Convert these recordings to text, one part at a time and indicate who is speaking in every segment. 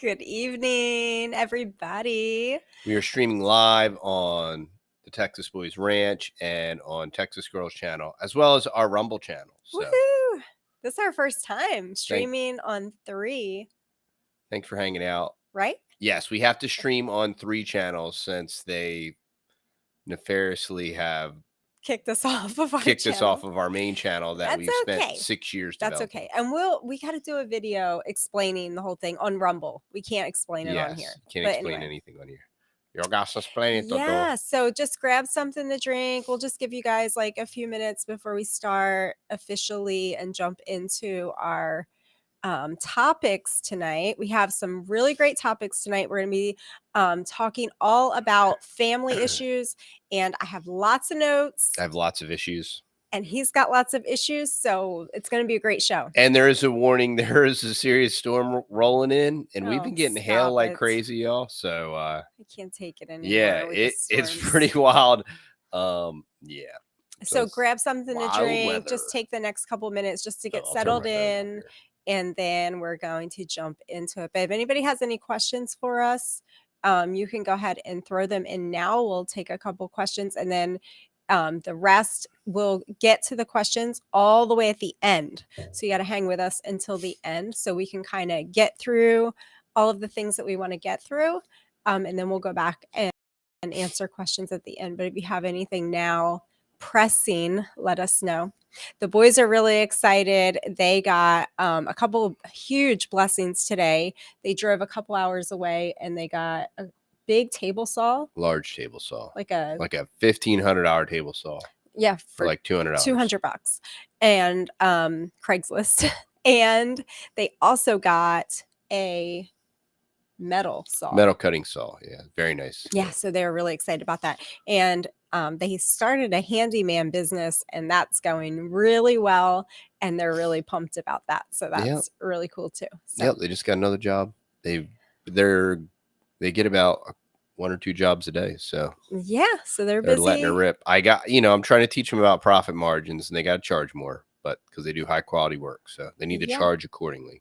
Speaker 1: Good evening, everybody.
Speaker 2: We are streaming live on the Texas Boys Ranch and on Texas Girls channel, as well as our Rumble channel. So
Speaker 1: Woohoo! This is our first time streaming on 3,
Speaker 2: thanks for hanging out.
Speaker 1: right?
Speaker 2: Yes, we have to stream on 3 channels since they nefariously have
Speaker 1: Kicked us off of our
Speaker 2: kicked us
Speaker 1: channel.
Speaker 2: off of our main channel that
Speaker 1: That's
Speaker 2: we've spent
Speaker 1: okay.
Speaker 2: 6 years
Speaker 1: That's
Speaker 2: developing.
Speaker 1: okay. And we got to do a video explaining the whole thing on Rumble. We can't explain it on here.
Speaker 2: Yes, can't
Speaker 1: But
Speaker 2: explain
Speaker 1: anyway.
Speaker 2: anything on here. Yo gas explain it,
Speaker 1: Yeah, so just grab something to drink. We'll just give you guys like a few minutes before we start officially and jump into our topics tonight. We have some really great topics tonight. We're going to be talking all about family issues, and I have lots of notes.
Speaker 2: I have lots of issues.
Speaker 1: And he's got lots of issues, so it's going to be a great show.
Speaker 2: And there is a warning. There is a serious storm rolling in, and we've been getting hail like crazy, y'all. So
Speaker 1: I can't take it anymore.
Speaker 2: Yeah, it's pretty wild. Yeah.
Speaker 1: So grab something to drink. Weather. Just take the next couple minutes just to get settled in, and then we're going to jump into it. But if anybody has any questions for us, you can go ahead and throw them in now. We'll take a couple questions, and then the rest we'll get to the questions all the way at the end. So you got to hang with us until the end so we can kind of get through all of the things that we want to get through. And then we'll go back and answer questions at the end. But if you have anything now pressing, let us know. The boys are really excited. They got a couple of huge blessings today. They drove a couple hours away and they got a big table saw,
Speaker 2: large table saw, like a $1,500 table saw.
Speaker 1: Yeah,
Speaker 2: for like $200.
Speaker 1: $200, and Craigslist. And they also got a metal cutting saw.
Speaker 2: Yeah, very nice.
Speaker 1: Yeah, so they were really excited about that. And they started a handyman business, and that's going really well, and they're really pumped about that. So that's really cool too. So.
Speaker 2: Yep, they just got another job. They get about 1 or 2 jobs a day. So
Speaker 1: yeah, so they're busy.
Speaker 2: Letting her rip. I'm trying to teach them about profit margins, and they got to charge more, but because they do high quality work, so they need to charge accordingly.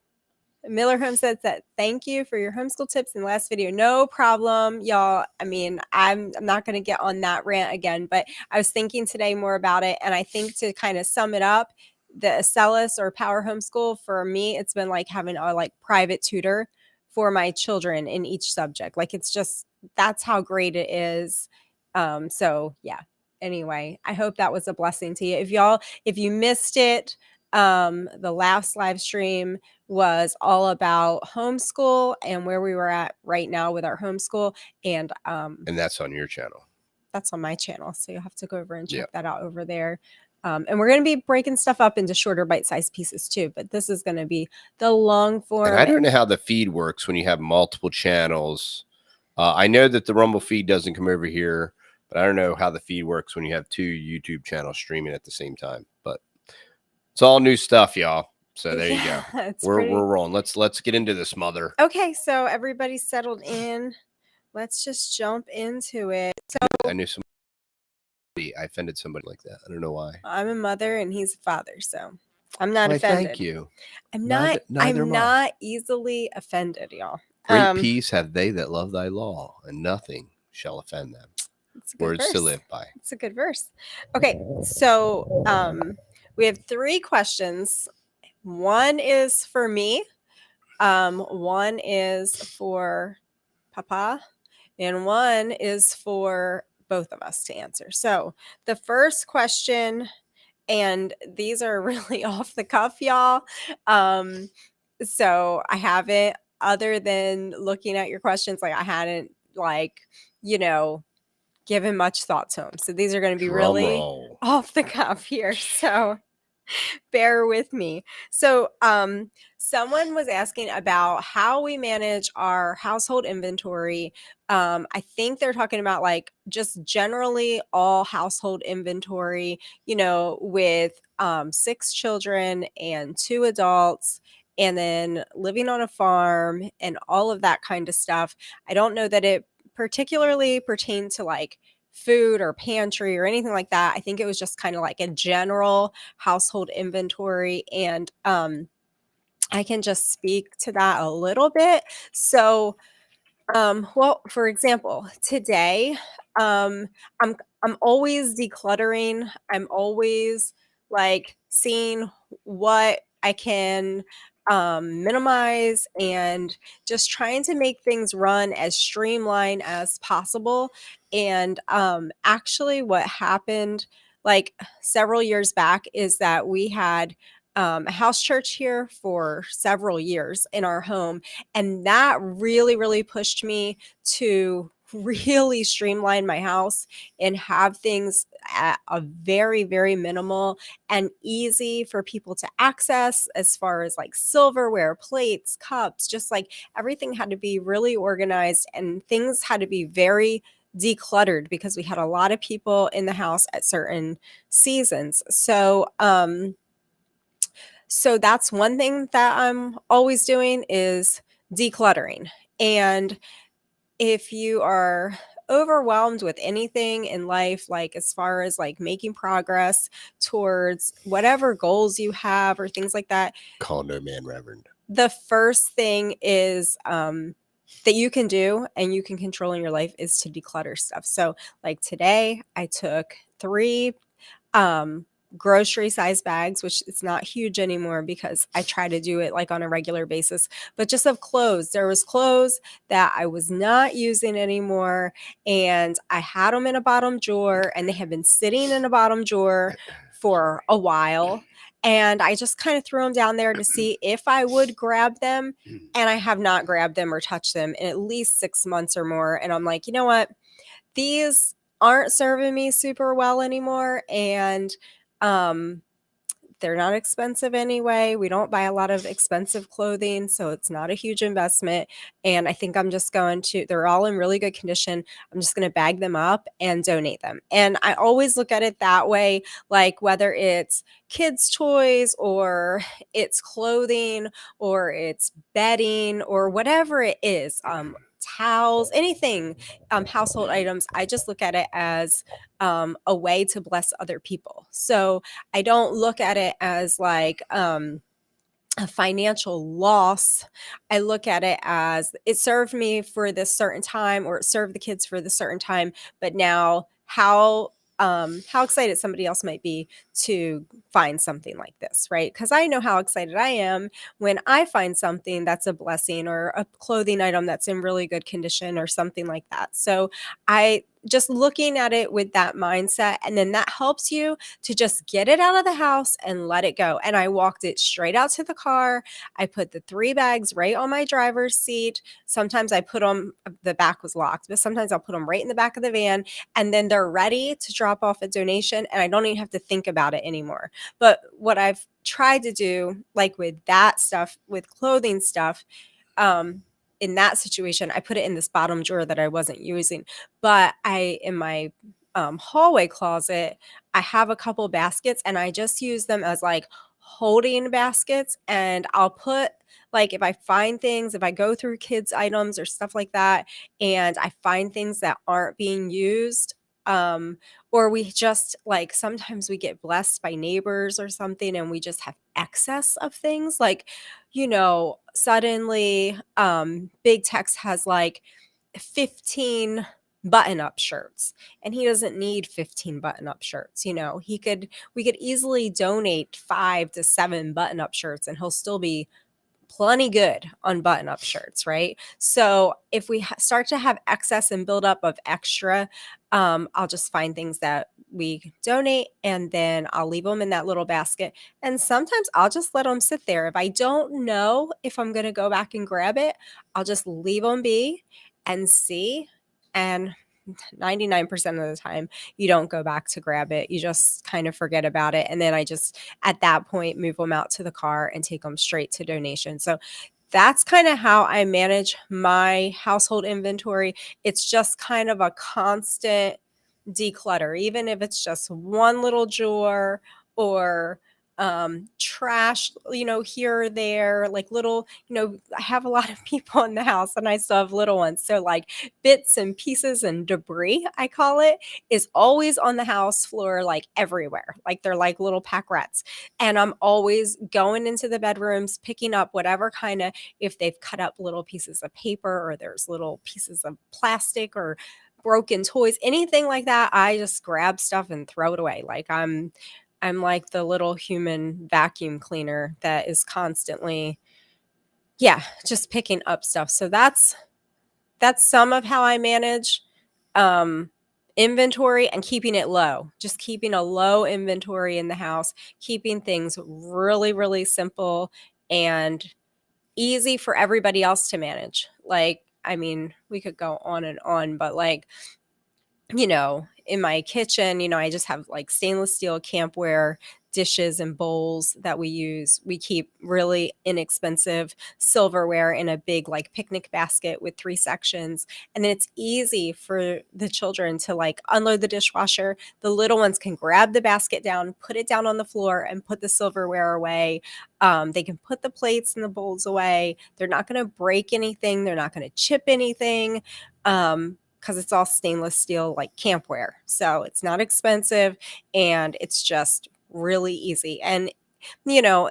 Speaker 1: Miller Home says that thank you for your homeschool tips in the last video. No problem, y'all. I mean, I'm not going to get on that rant again, but I was thinking today more about it. And I think to kind of sum it up, the Acellus or Power Homeschool, for me, it's been like having a private tutor for my children in each subject. Like, it's just, that's how great it is. So yeah, anyway, I hope that was a blessing to you. If you missed it, the last live stream was all about homeschool and where we were at right now with our homeschool. And
Speaker 2: that's on your channel.
Speaker 1: That's on my channel. So you'll have to go over and check that out over there. And we're going to be breaking stuff up into shorter bite-sized pieces too, but this is going to be the long form.
Speaker 2: And I don't know how the feed works when you have multiple channels. I know that the Rumble feed doesn't come over here, but I don't know how the feed works when you have 2 YouTube channels streaming at the same time. But it's all new stuff, y'all. So there you go. We're rolling. Let's get into this, mother.
Speaker 1: Okay, so everybody's settled in. Let's just jump into it. So
Speaker 2: I knew somebody. I offended somebody like that. I don't know why.
Speaker 1: I'm a mother and he's a father, so I'm not offended.
Speaker 2: Thank you.
Speaker 1: I'm not easily offended, y'all.
Speaker 2: Great peace have they that love thy law, and nothing shall offend them. Words to live by.
Speaker 1: It's a good verse. Okay, so we have 3 questions. One is for me, one is for Papa, and one is for both of us to answer. So the first question, and these are really off the cuff, y'all. So I haven't, other than looking at your questions, like I hadn't given much thought to them. So these are going to be really off the cuff here. So bear with me. So someone was asking about how we manage our household inventory. I think they're talking about like just generally all household inventory, with 6 children and 2 adults, and then living on a farm and all of that kind of stuff. I don't know that it particularly pertained to like food or pantry or anything like that. I think it was just kind of like a general household inventory. And I can just speak to that a little bit. So, well, for example, today, um, I'm I'm always decluttering. I'm always like seeing what I can minimize and just trying to make things run as streamlined as possible. And actually, what happened like several years back is that we had a house church here for several years in our home, and that really, really pushed me to really streamline my house and have things at a very, very minimal and easy for people to access as far as like silverware, plates, cups, just like everything had to be really organized and things had to be very decluttered because we had a lot of people in the house at certain seasons. So that's one thing that I'm always doing is decluttering. And if you are overwhelmed with anything in life, like as far as like making progress towards whatever goals you have or things like that,
Speaker 2: Call no man reverend.
Speaker 1: the first thing is that you can do and you can control in your life is to declutter stuff. So, like today, I took three um grocery size bags, which it's not huge anymore because I try to do it like on a regular basis, but just of clothes. There was clothes that I was not using anymore and I had them in a bottom drawer and they have been sitting in a bottom drawer for a while, and I just kind of threw them down there to see if I would grab them, and I have not grabbed them or touched them in at least 6 months or more, and I'm like, "You know what? These aren't serving me super well anymore, and um they're not expensive anyway. We don't buy a lot of expensive clothing, so it's not a huge investment. And I think I'm just going to, they're all in really good condition. I'm just going to bag them up and donate them." And I always look at it that way, like whether it's kids' toys or it's clothing or it's bedding or whatever it is, towels, anything, household items, I just look at it as a way to bless other people. So I don't look at it as like a financial loss. I look at it as it served me for this certain time or it served the kids for this certain time, but now how excited somebody else might be to find something like this, right? Because I know how excited I am when I find something that's a blessing or a clothing item that's in really good condition or something like that. So I just looking at it with that mindset, and then that helps you to just get it out of the house and let it go. And I walked it straight out to the car. I put the 3 bags right on my driver's seat. Sometimes I put them, the back was locked, but sometimes I'll put them right in the back of the van, and then they're ready to drop off a donation and I don't even have to think about it anymore. But what I've tried to do, like with that stuff, with clothing stuff, um, in that situation, I put it in this bottom drawer that I wasn't using. But in my hallway closet, I have a couple baskets and I just use them as like holding baskets. And I'll put, like, if I find things, if I go through kids' items or stuff like that, and I find things that aren't being used, um, or we just like sometimes we get blessed by neighbors or something and we just have excess of things. Like, suddenly Big Tex has like 15 button-up shirts and he doesn't need 15 button-up shirts. We could easily donate 5 to 7 button-up shirts and he'll still be plenty good on button-up shirts, right? So if we start to have excess and build up of extra, I'll just find things that we donate and then I'll leave them in that little basket. And sometimes I'll just let them sit there. If I don't know if I'm going to go back and grab it, I'll just leave them be and see. And 99% of the time, you don't go back to grab it. You just kind of forget about it. And then I just, at that point, move them out to the car and take them straight to donation. So that's kind of how I manage my household inventory. It's just kind of a constant declutter, even if it's just one little drawer or trash, here or there, like little, I have a lot of people in the house and I still have little ones. So like bits and pieces and debris, I call it, is always on the house floor, like everywhere. Like they're like little pack rats. And I'm always going into the bedrooms, picking up whatever kind of, if they've cut up little pieces of paper or there's little pieces of plastic or broken toys, anything like that, I just grab stuff and throw it away. Like I'm like the little human vacuum cleaner that is constantly, yeah, just picking up stuff. So that's some of how I manage um inventory and keeping it low. Just keeping a low inventory in the house, keeping things really, really simple and easy for everybody else to manage. Like, I mean, we could go on, but like, in my kitchen, I just have like stainless steel campware dishes and bowls that we use. We keep really inexpensive silverware in a big like picnic basket with 3 sections. And then it's easy for the children to like unload the dishwasher. The little ones can grab the basket down, put it down on the floor and put the silverware away. They can put the plates and the bowls away. They're not going to break anything. They're not going to chip anything. Because it's all stainless steel like campware. So it's not expensive and it's just really easy. And, you know,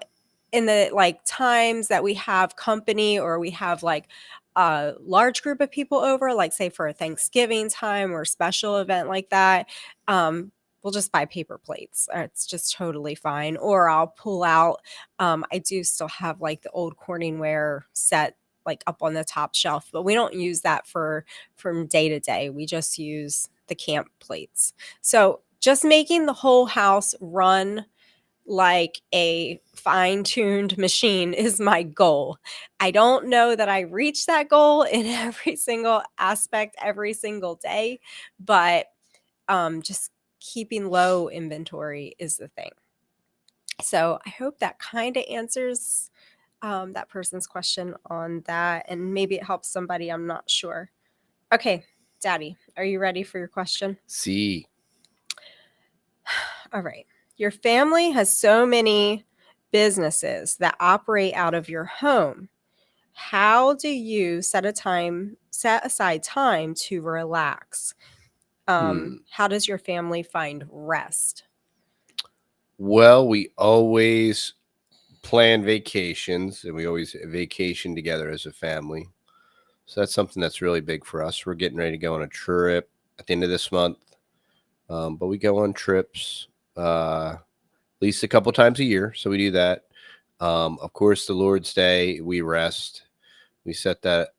Speaker 1: in the like times that we have company or we have like a large group of people over, like say for a Thanksgiving time or special event like that, we'll just buy paper plates. It's just totally fine. Or I'll pull out, I do still have like the old Corningware set like up on the top shelf, but we don't use that from day to day. We just use the camp plates. So just making the whole house run like a fine-tuned machine is my goal. I don't know that I reach that goal in every single aspect every single day, but just keeping low inventory is the thing. So I hope that kind of answers that person's question on that, and maybe it helps somebody. I'm not sure. Okay, Daddy, are you ready for your question?
Speaker 2: See.
Speaker 1: All right. Your family has so many businesses that operate out of your home. How do you set aside time to relax? How does your family find rest?
Speaker 2: Well, we always plan vacations and we always vacation together as a family. So that's something that's really big for us. We're getting ready to go on a trip at the end of this month. But we go on trips at least a couple times a year. So we do that. Of course, the Lord's Day, we rest. We set that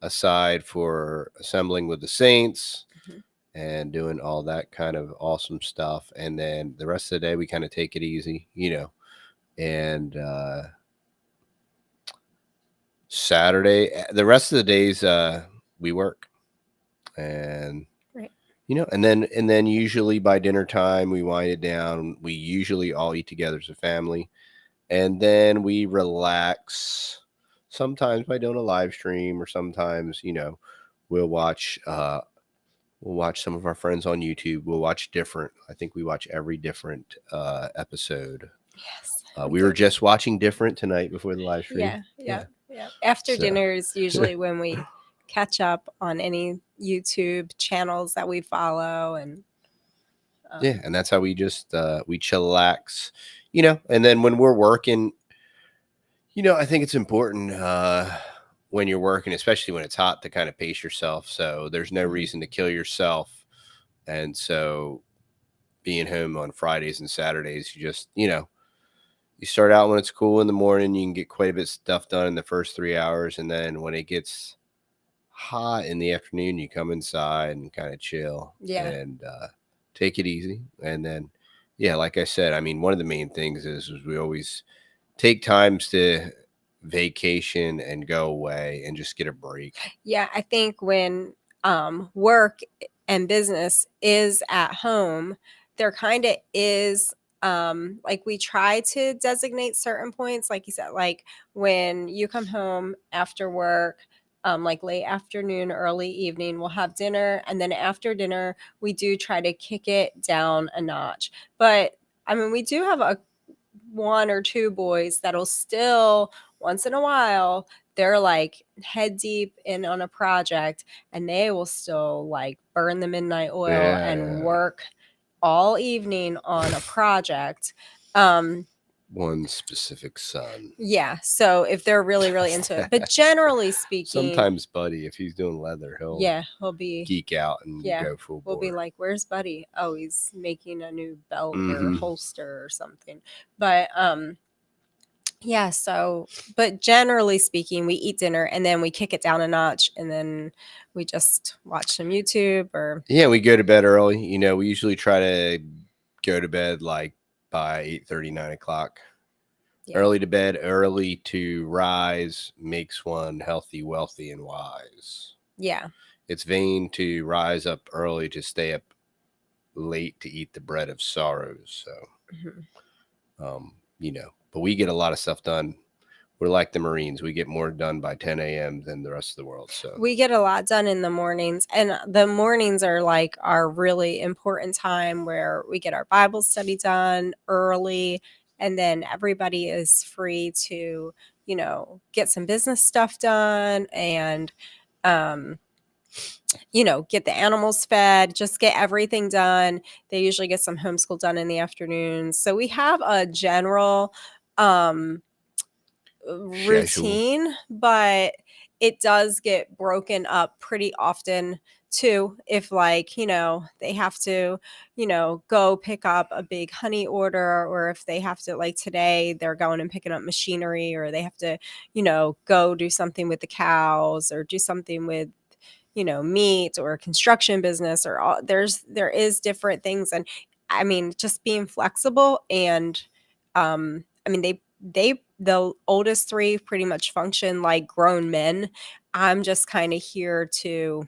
Speaker 2: aside for assembling with the saints
Speaker 1: Mhm.
Speaker 2: and doing all that kind of awesome stuff. And then the rest of the day, we kind of take it easy, and Saturday, the rest of the days, we work, and
Speaker 1: Right.
Speaker 2: and then usually by dinner time we wind it down. We usually all eat together as a family, and then we relax. Sometimes by doing a live stream, or sometimes we'll watch some of our friends on YouTube. We'll watch different. I think we watch every different episode.
Speaker 1: Yes.
Speaker 2: We were just watching different tonight before the live stream.
Speaker 1: Yeah. After
Speaker 2: So
Speaker 1: dinner is usually when we catch up on any YouTube channels that we follow, and
Speaker 2: yeah, and that's how we just we chillax, and then when we're working, I think it's important when you're working, especially when it's hot, to kind of pace yourself. So there's no reason to kill yourself. And so being home on Fridays and Saturdays, you just, you start out when it's cool in the morning, you can get quite a bit of stuff done in the first 3 hours. And then when it gets hot in the afternoon, you come inside and kind of chill and take it easy. And then, yeah, like I said, I mean, one of the main things is we always take times to vacation and go away and just get a break.
Speaker 1: Yeah, I think when work and business is at home, there kind of is like we try to designate certain points, like you said, like when you come home after work, like late afternoon, early evening, we'll have dinner, and then after dinner, we do try to kick it down a notch. But I mean, we do have a one or two boys that'll still once in a while they're like head deep in on a project and they will still like burn the midnight oil and work all evening on a project.
Speaker 2: One specific son.
Speaker 1: Yeah, so if they're really, really into it. But generally speaking,
Speaker 2: sometimes Buddy, if he's doing leather,
Speaker 1: he'll be
Speaker 2: geek out and go full bore.
Speaker 1: We'll be like, "Where's Buddy? Oh, he's making a new belt or holster or something." But yeah, so but generally speaking, we eat dinner and then we kick it down a notch and then we just watch some YouTube or
Speaker 2: we go to bed early. You know, we usually try to go to bed like by 8:30, 9 o'clock.
Speaker 1: Yeah.
Speaker 2: Early to bed, early to rise makes one healthy, wealthy, and wise.
Speaker 1: Yeah.
Speaker 2: It's vain to rise up early to stay up late to eat the bread of sorrows. So, you know, but we get a lot of stuff done. We're like the Marines. We get more done by 10 a.m. than the rest of the world. So
Speaker 1: we get a lot done in the mornings, and the mornings are like our really important time where we get our Bible study done early, and then everybody is free to, you know, get some business stuff done and, you know, get the animals fed, just get everything done. They usually get some homeschool done in the afternoons. So we have a general, routine, but it does get broken up pretty often too. If like, you know, they have to, you know, go pick up a big honey order, or if they have to, like today, they're going and picking up machinery, or they have to, you know, go do something with the cows or do something with, you know, meat or construction business or all there is different things. And I mean, just being flexible and I mean the oldest three pretty much function like grown men. I'm just kind of here to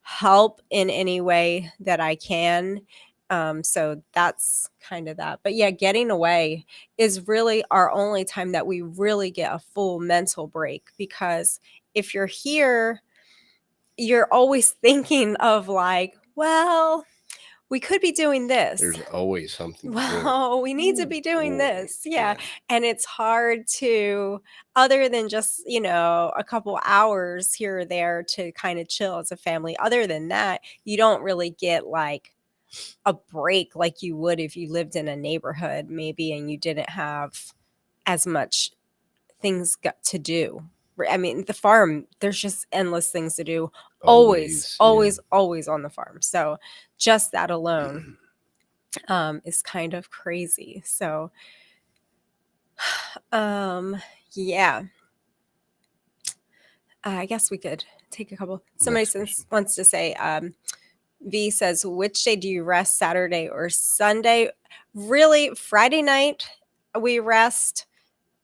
Speaker 1: help in any way that I can. So that's kind of that. But yeah, getting away is really our only time that we really get a full mental break, because if you're here, you're always thinking of like, well, we could be doing this.
Speaker 2: There's always something.
Speaker 1: Well, we need to be doing this. Yeah. And it's hard to, other than just, you know, a couple hours here or there to kind of chill as a family. Other than that, you don't really get like a break like you would if you lived in a neighborhood maybe and you didn't have as much things got to do. I mean, the farm, there's just endless things to do. Always on the farm. So just that alone is kind of crazy. So yeah. I guess we could take a couple. Somebody wants to say, V says, which day do you rest, Saturday or Sunday? Really, Friday night we rest.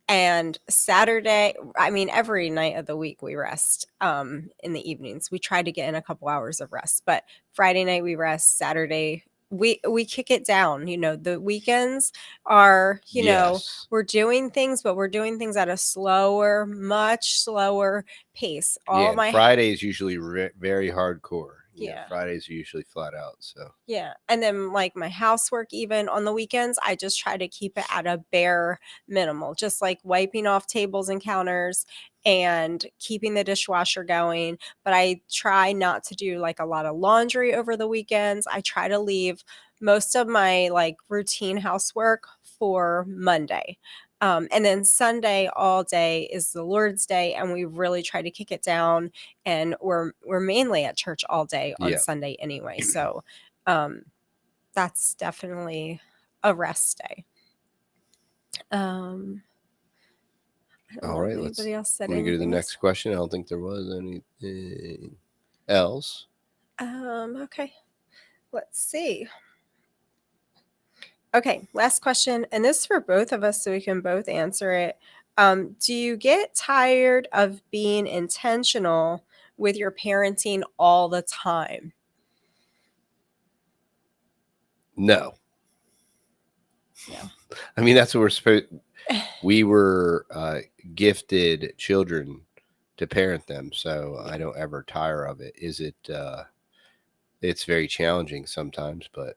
Speaker 1: And Saturday, I mean, every night of the week we rest in the evenings. We try to get in a couple hours of rest, but Friday night we rest. Saturday we kick it down. You know, the weekends are, you know, we're doing things, but we're doing things at a slower, much slower pace.
Speaker 2: Friday is usually very hardcore.
Speaker 1: Yeah.
Speaker 2: Fridays are usually flat out. So
Speaker 1: yeah. And then like my housework, even on the weekends, I just try to keep it at a bare minimal, just like wiping off tables and counters and keeping the dishwasher going. But I try not to do like a lot of laundry over the weekends. I try to leave most of my like routine housework for Monday. And then Sunday all day is the Lord's Day, and we really try to kick it down. And we're mainly at church all day on Sunday anyway. So that's definitely a rest day.
Speaker 2: All right, let's go to the next question. I don't think there was anything else.
Speaker 1: Okay, let's see. Okay, last question, and this is for both of us so we can both answer it. Do you get tired of being intentional with your parenting all the time?
Speaker 2: No. I mean, that's what we're supposed. We were gifted children to parent them, so I don't ever tire of it. Is it? It's very challenging sometimes, but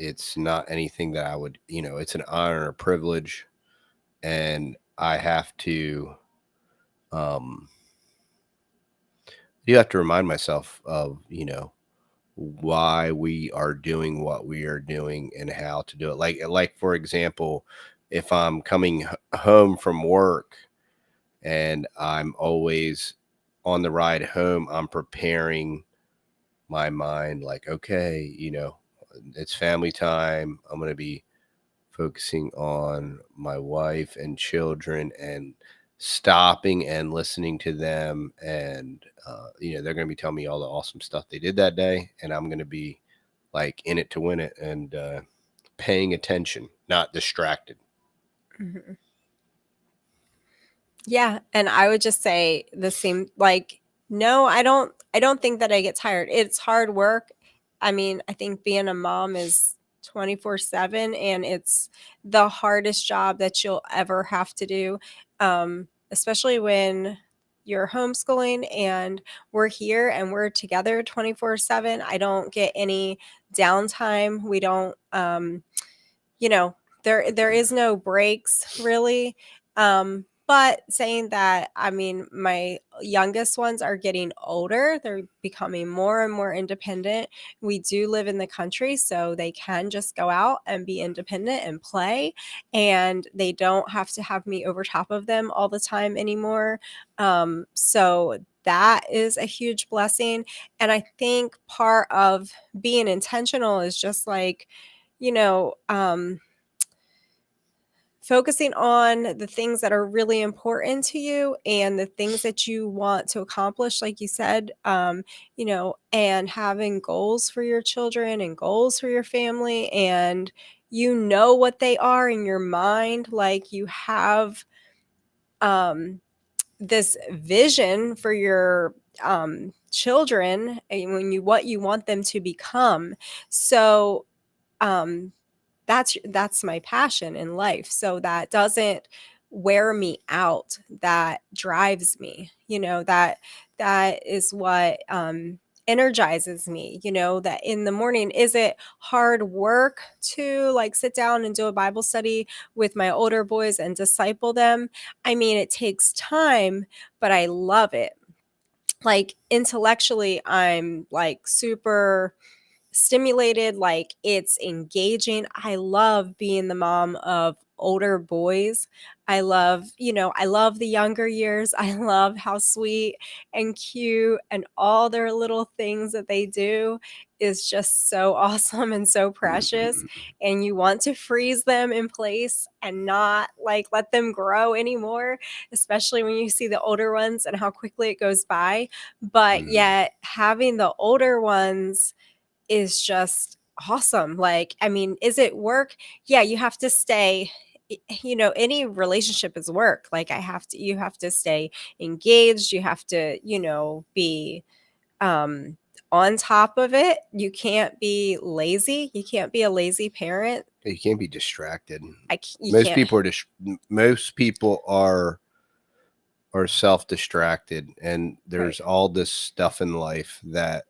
Speaker 2: it's not anything that I would, it's an honor or privilege. And I have to, um, you have to remind myself of, why we are doing what we are doing and how to do it. Like for example, if I'm coming home from work and I'm always on the ride home, I'm preparing my mind like, okay, it's family time. I'm going to be focusing on my wife and children and stopping and listening to them. And, they're going to be telling me all the awesome stuff they did that day. And I'm going to be like in it to win it and paying attention, not distracted.
Speaker 1: Mhm. Yeah, and I would just say the same, like, no, I don't think that I get tired. It's hard work. I mean, I think being a mom is 24/7, and it's the hardest job that you'll ever have to do, especially when you're homeschooling and we're here and we're together 24/7. I don't get any downtime. We don't, you know, there is no breaks really. But saying that, I mean, my youngest ones are getting older. They're becoming more and more independent. We do live in the country, so they can just go out and be independent and play, and they don't have to have me over top of them all the time anymore. So that is a huge blessing. And I think part of being intentional is just like, you know, focusing on the things that are really important to you and the things that you want to accomplish, like you said, and having goals for your children and goals for your family. And you know what they are in your mind. Like you have um, this vision for your children and when you what you want them to become. So, um, that's my passion in life, so that doesn't wear me out, that drives me, that is what, energizes me, that in the morning. Is it hard work to, like, sit down and do a Bible study with my older boys and disciple them? I mean, it takes time, but I love it. Like, intellectually, I'm, like, super stimulated, like, it's engaging. I love being the mom of older boys. I love the younger years. I love how sweet and cute and all their little things that they do is just so awesome and so precious, and you want to freeze them in place and not, like, let them grow anymore, especially when you see the older ones and how quickly it goes by. But
Speaker 2: Mhm.
Speaker 1: yet having the older ones is just awesome. Like, I mean, is it work? Yeah, you have to stay, any relationship is work. Like, you have to stay engaged. You have to, be um on top of it. You can't be lazy. You can't be a lazy parent.
Speaker 2: You can't be distracted.
Speaker 1: You
Speaker 2: Most
Speaker 1: can't.
Speaker 2: people are most people are self-distracted, and
Speaker 1: Right.
Speaker 2: there's all this stuff in life that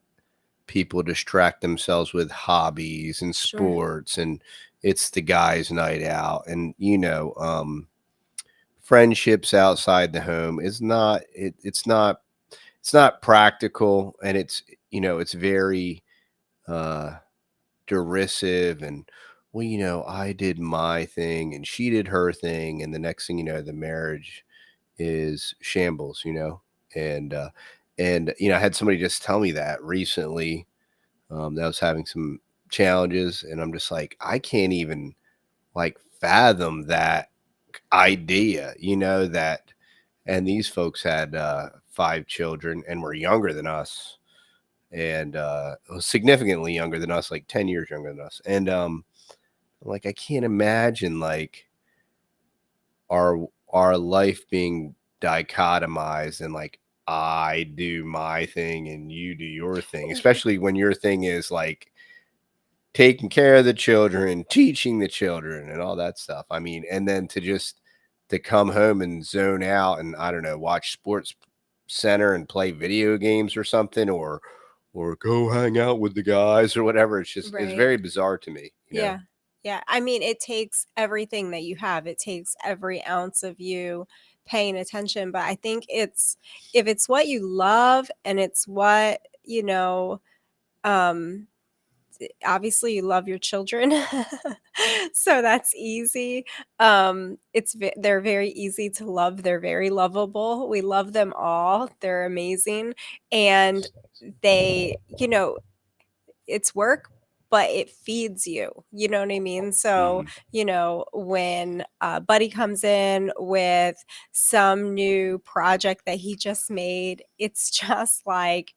Speaker 2: people distract themselves with, hobbies and
Speaker 1: Sure.
Speaker 2: sports, and it's the guys night out, and friendships outside the home is not it's not practical, and it's very uh derisive. And well, I did my thing and she did her thing, and the next thing you know, the marriage is shambles. And I had somebody just tell me that recently, that was having some challenges, and I'm just like, I can't even like fathom that idea, that. And these folks had 5 children and were younger than us, and significantly younger than us, like 10 years younger than us. And like, I can't imagine like our life being dichotomized, and like, I do my thing and you do your thing, especially when your thing is like taking care of the children, teaching the children, and all that stuff. I mean, and then to come home and zone out and, I don't know, watch Sports Center and play video games or something, or go hang out with the guys or whatever. It's
Speaker 1: Right.
Speaker 2: very bizarre to me, you know?
Speaker 1: Yeah. Yeah. I mean, it takes everything that you have. It takes every ounce of you paying attention. But I think if it's what you love and it's what, um, obviously you love your children. So that's easy. They're very easy to love. They're very lovable. We love them all. They're amazing. And they, it's work, but it feeds you. You know what I mean? So,
Speaker 2: Mhm.
Speaker 1: when Buddy comes in with some new project that he just made, it's just like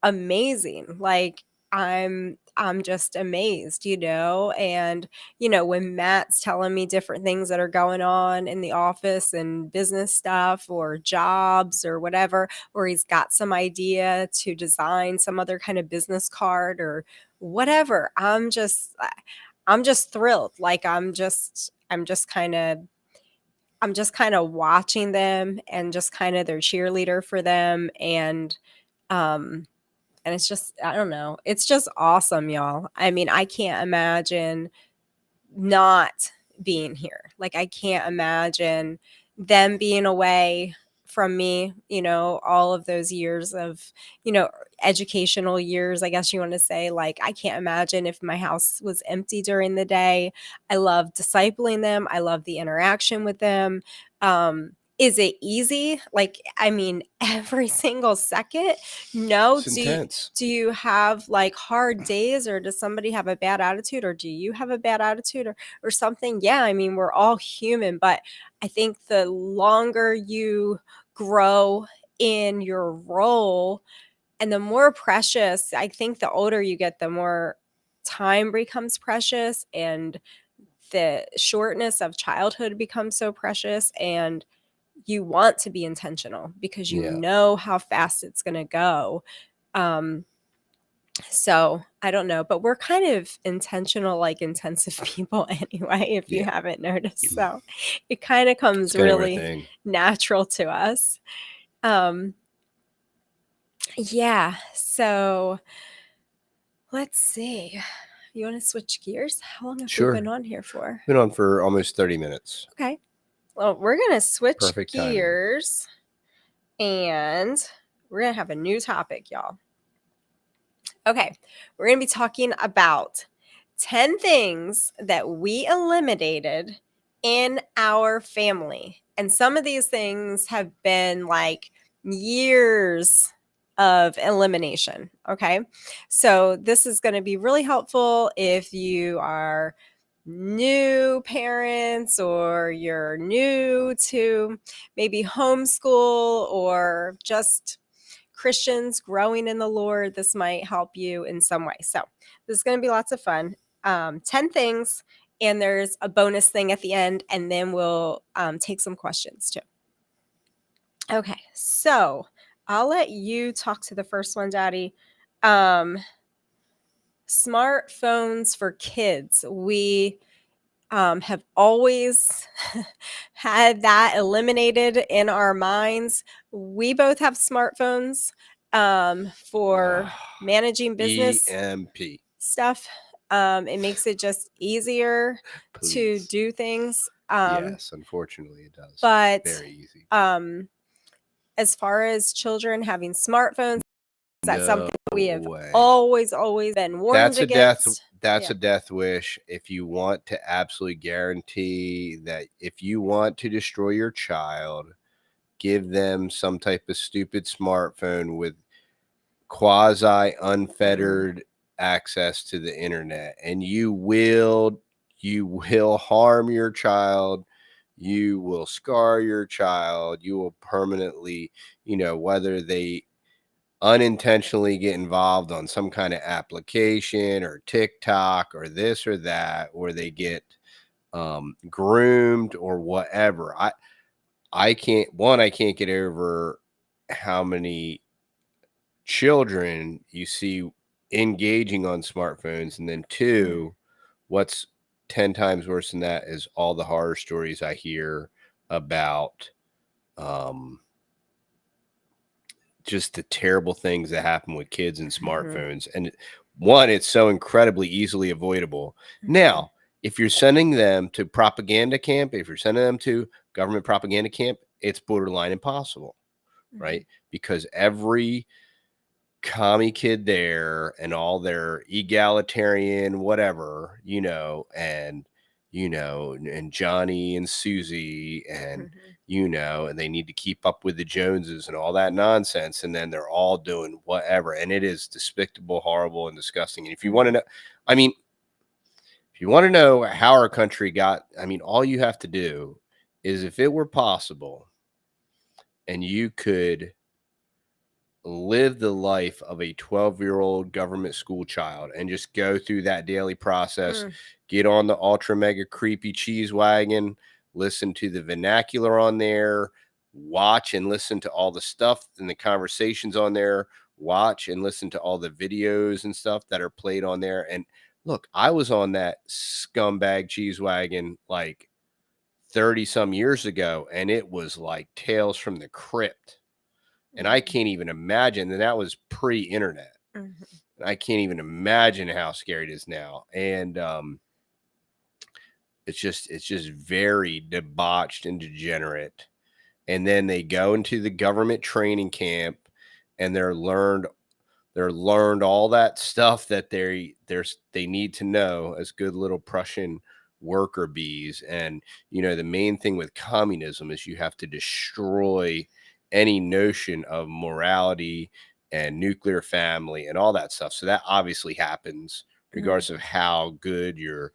Speaker 1: amazing. Like I'm just amazed, and when Matt's telling me different things that are going on in the office and business stuff or jobs or whatever, or he's got some idea to design some other kind of business card or whatever. I'm just thrilled. Like I'm just kind of watching them and just kind of their cheerleader for them, um and it's just, I don't know. It's just awesome, y'all. I mean, I can't imagine not being here. Like, I can't imagine them being away from me, all of those years of, educational years, I guess you want to say. Like, I can't imagine if my house was empty during the day. I love discipling them. I love the interaction with them. Is it easy? Like, I mean, every single second? No.
Speaker 2: It's intense.
Speaker 1: Do you have like hard days, or does somebody have a bad attitude, or do you have a bad attitude, or something? Yeah, I mean, we're all human, but I think the longer you grow in your role and the more precious, I think the older you get, the more time becomes precious, and the shortness of childhood becomes so precious, and you want to be intentional because you
Speaker 2: Yeah.
Speaker 1: know how fast it's going to go. Um, so I don't know, but we're kind of intentional, like intensive people anyway, if you
Speaker 2: Yeah.
Speaker 1: haven't noticed. So it kind of
Speaker 2: It's
Speaker 1: comes
Speaker 2: kind of our
Speaker 1: really
Speaker 2: thing.
Speaker 1: natural to us. Um, yeah. So let's see. You want to switch gears? How long have we
Speaker 2: Sure.
Speaker 1: been on here for?
Speaker 2: Been on for almost 30 minutes.
Speaker 1: Okay. Well, we're going to switch
Speaker 2: Perfect timing.
Speaker 1: gears and we're going to have a new topic, y'all. Okay. We're going to be talking about 10 things that we eliminated in our family. And some of these things have been like years of elimination. Okay. So this is going to be really helpful if you are new parents or you're new to maybe homeschool or just Christians growing in the Lord. This might help you in some way. So this is going to be lots of fun. 10 things, and there's a bonus thing at the end, and then we'll take some questions too. Okay, so I'll let you talk to the first one, Daddy. Smartphones for kids. We have always had that eliminated in our minds. We both have smartphones for managing business
Speaker 2: EMP.
Speaker 1: stuff. It makes it just easier to
Speaker 2: Please.
Speaker 1: do things.
Speaker 2: Yes, unfortunately it does.
Speaker 1: But
Speaker 2: Very easy.
Speaker 1: as far as children having smartphones, that's something
Speaker 2: No
Speaker 1: we have
Speaker 2: way.
Speaker 1: always been warned
Speaker 2: That's
Speaker 1: against.
Speaker 2: a death wish. If you want to absolutely guarantee that if you want to destroy your child, give them some type of stupid smartphone with quasi unfettered access to the internet, and you will harm your child. You will scar your child. You will permanently, whether they unintentionally get involved on some kind of application or TikTok or this or that, or they get groomed or whatever. I can't get over how many children you see engaging on smartphones, and then two, what's 10 times worse than that is all the horror stories I hear about just the terrible things that happen with kids and
Speaker 1: Mhm.
Speaker 2: smartphones. And one, it's so incredibly easily avoidable.
Speaker 1: Mhm.
Speaker 2: Now, if you're sending them to propaganda camp, if you're sending them to government propaganda camp, it's borderline impossible,
Speaker 1: Mhm.
Speaker 2: right? Because every commie kid there and all their egalitarian whatever, and Johnny and Susie and
Speaker 1: Mhm.
Speaker 2: and they need to keep up with the Joneses and all that nonsense, and then they're all doing whatever, and it is despicable, horrible, and disgusting. And if you want to
Speaker 1: Mhm.
Speaker 2: know, I mean, if you want to know how our country got, I mean, all you have to do is, if it were possible and you could live the life of a 12-year-old government school child and just go through that daily process,
Speaker 1: Mm.
Speaker 2: get on the ultra mega creepy cheese wagon, listen to the vernacular on there, watch and listen to all the stuff and the conversations on there, watch and listen to all the videos and stuff that are played on there. And look, I was on that scumbag cheese wagon like 30 some years ago, and it was like Tales from the Crypt. And I
Speaker 1: Mhm.
Speaker 2: can't even imagine that was pre-internet.
Speaker 1: Mhm.
Speaker 2: I can't even imagine how scary it is now. And it's just very debauched and degenerate. And then they go into the government training camp, and they're learned all that stuff that they need to know as good little Prussian worker bees. And the main thing with communism is you have to destroy any notion of morality and nuclear family and all that stuff. So that obviously happens
Speaker 1: Mhm.
Speaker 2: regardless of how good your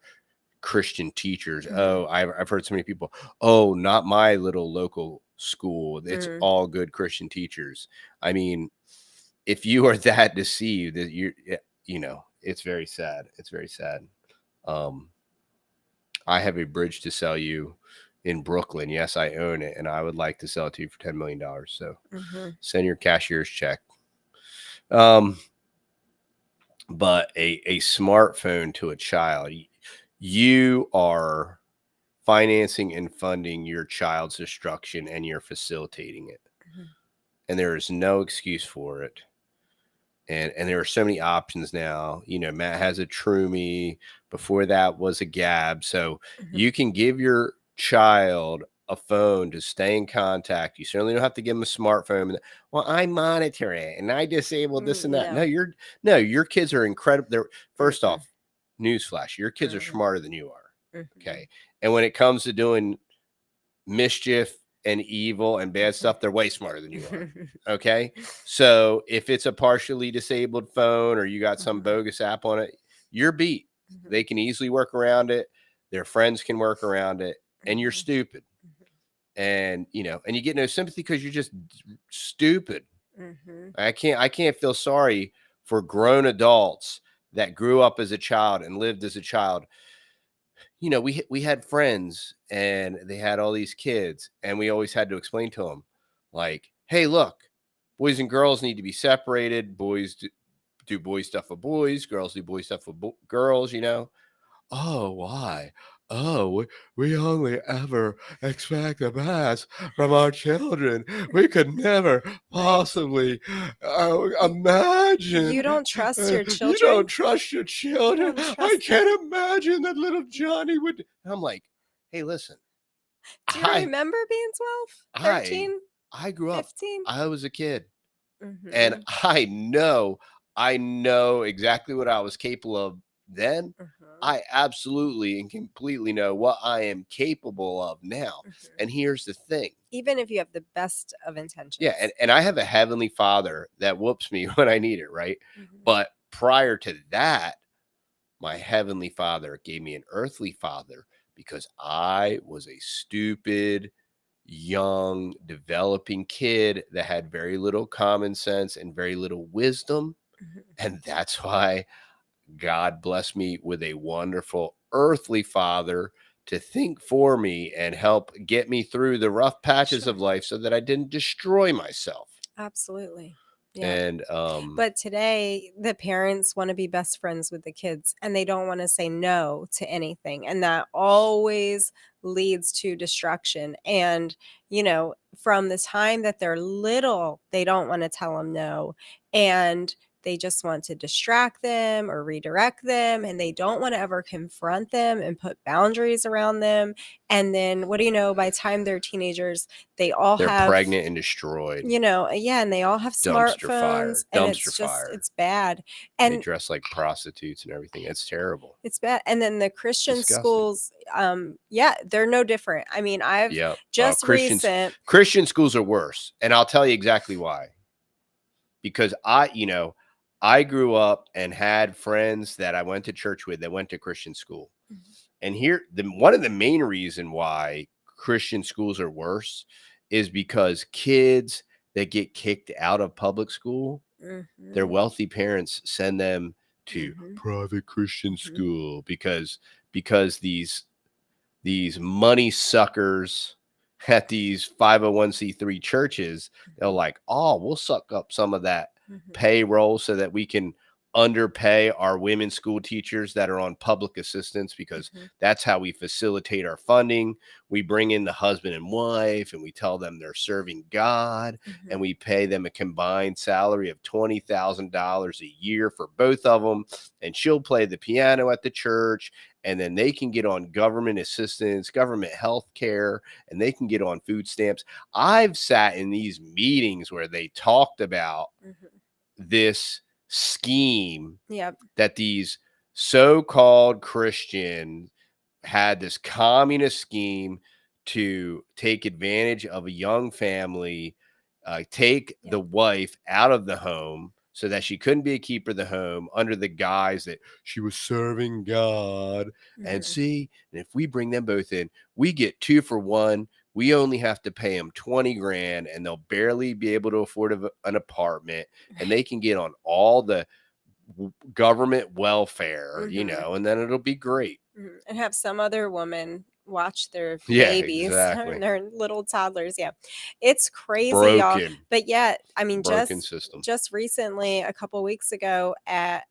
Speaker 2: Christian teachers.
Speaker 1: Mhm.
Speaker 2: Oh, I've heard so many people, oh, not my little local school, it's
Speaker 1: Mm.
Speaker 2: all good Christian teachers. I mean, if you are that deceived, that it's very sad. It's very sad. Um, I have a bridge to sell you in Brooklyn. Yes, I own it, and I would like to sell it to you for $10 million. So
Speaker 1: Mhm.
Speaker 2: send your cashier's check. Um, but a smartphone to a child, you are financing and funding your child's destruction, and you're facilitating it.
Speaker 1: Mhm.
Speaker 2: And there is no excuse for it. And there are so many options now. Matt has a Trumi. Before that was a Gab. So
Speaker 1: Mhm.
Speaker 2: you can give your child a phone to stay in contact. You certainly don't have to give them a smartphone. Well, I monitor it and I disable this and that. No,
Speaker 1: No.
Speaker 2: your kids are incredible. They're first
Speaker 1: Mm-mm.
Speaker 2: off, newsflash, your kids are
Speaker 1: Mm.
Speaker 2: smarter than you are.
Speaker 1: Mhm.
Speaker 2: Okay. And when it comes to doing mischief and evil and bad
Speaker 1: Mhm.
Speaker 2: stuff, they're way smarter than you are. Okay. So if it's a partially disabled phone or you got some
Speaker 1: Mhm.
Speaker 2: bogus app on it, you're beat.
Speaker 1: Mhm.
Speaker 2: They can easily work around it. Their friends can work around it, and you're
Speaker 1: Mhm.
Speaker 2: stupid. And you get no sympathy because you're just stupid.
Speaker 1: Mhm.
Speaker 2: I can't feel sorry for grown adults that grew up as a child and lived as a child. We had friends and they had all these kids, and we always had to explain to them, like, hey, look, boys and girls need to be separated. Boys do boy stuff with boys, girls do boy stuff with girls. Oh, why? Oh, we only ever expect the best from our children. We could never
Speaker 1: Right.
Speaker 2: possibly
Speaker 1: You you
Speaker 2: imagine.
Speaker 1: don't trust your
Speaker 2: You don't
Speaker 1: children?
Speaker 2: trust your
Speaker 1: You
Speaker 2: children.
Speaker 1: don't
Speaker 2: I
Speaker 1: trust them?
Speaker 2: can't imagine that little Johnny would. And I'm like, hey, listen,
Speaker 1: Do you
Speaker 2: I,
Speaker 1: remember being 12,
Speaker 2: I,
Speaker 1: 13,
Speaker 2: I grew up.
Speaker 1: 15?
Speaker 2: I was a kid, and
Speaker 1: Mhm.
Speaker 2: I know exactly what I was capable of then.
Speaker 1: Mhm.
Speaker 2: I absolutely and completely know what I am capable of now.
Speaker 1: Mhm.
Speaker 2: And here's the thing.
Speaker 1: Even if you have the best of
Speaker 2: Yeah,
Speaker 1: intentions.
Speaker 2: and I have a heavenly father that whoops me when I need it, right?
Speaker 1: Mhm.
Speaker 2: But prior to that, my heavenly father gave me an earthly father because I was a stupid, young, developing kid that had very little common sense and very little wisdom.
Speaker 1: Mhm.
Speaker 2: And that's why God blessed me with a wonderful earthly father to think for me and help get me through the rough patches of
Speaker 1: Sure.
Speaker 2: life so that I didn't destroy myself.
Speaker 1: Absolutely. Yeah.
Speaker 2: And
Speaker 1: But today, the parents wanna be best friends with the kids, and they don't wanna say no to anything, and that always leads to destruction. And, from the time that they're little, they don't want to tell them no. And they just want to distract them or redirect them, and they don't want to ever confront them and put boundaries around them. And then what do you know, by the time they're teenagers, they're
Speaker 2: pregnant and destroyed.
Speaker 1: Yeah, and they all have smartphones, and it's bad.
Speaker 2: And they
Speaker 1: And
Speaker 2: dress like prostitutes and everything. It's terrible.
Speaker 1: it's bad. And then the Christian
Speaker 2: Disgusting.
Speaker 1: schools, they're no different. I mean, I've just
Speaker 2: Christian schools are worse. And I'll tell you exactly why. Because I grew up and had friends that I went to church with that went to Christian school. Mm-hmm. And one of the main reason why Christian schools are worse is because kids that get kicked out of public school, mm-hmm. their wealthy parents send them to mm-hmm. private Christian mm-hmm. school because these money suckers at these 501c3 churches, they're like, oh, we'll suck up some of that mm-hmm. payroll so that we can underpay our women's school teachers that are on public assistance, because mm-hmm. that's how we facilitate our funding. We bring in the husband and wife and we tell them they're serving God, mm-hmm. and we pay them a combined salary of $20,000 a year for both of them. And she'll play the piano at the church, and then they can get on government assistance, government health care, and they can get on food stamps. I've sat in these meetings where they talked about mm-hmm. this scheme that these so-called Christians had, this communist scheme to take advantage of a young family, take the wife out of the home so that she couldn't be a keeper of the home under the guise that she was serving God. Mm-hmm. And if we bring them both in, we get 2 for 1. We only have to pay them $20,000 and they'll barely be able to afford an apartment, and they can get on all the government welfare, mm-hmm. and then it'll be great.
Speaker 1: Mm-hmm. And have some other woman watch their babies, exactly. Their little toddlers. Yeah, it's crazy, y'all. But I mean, just recently, a couple weeks ago at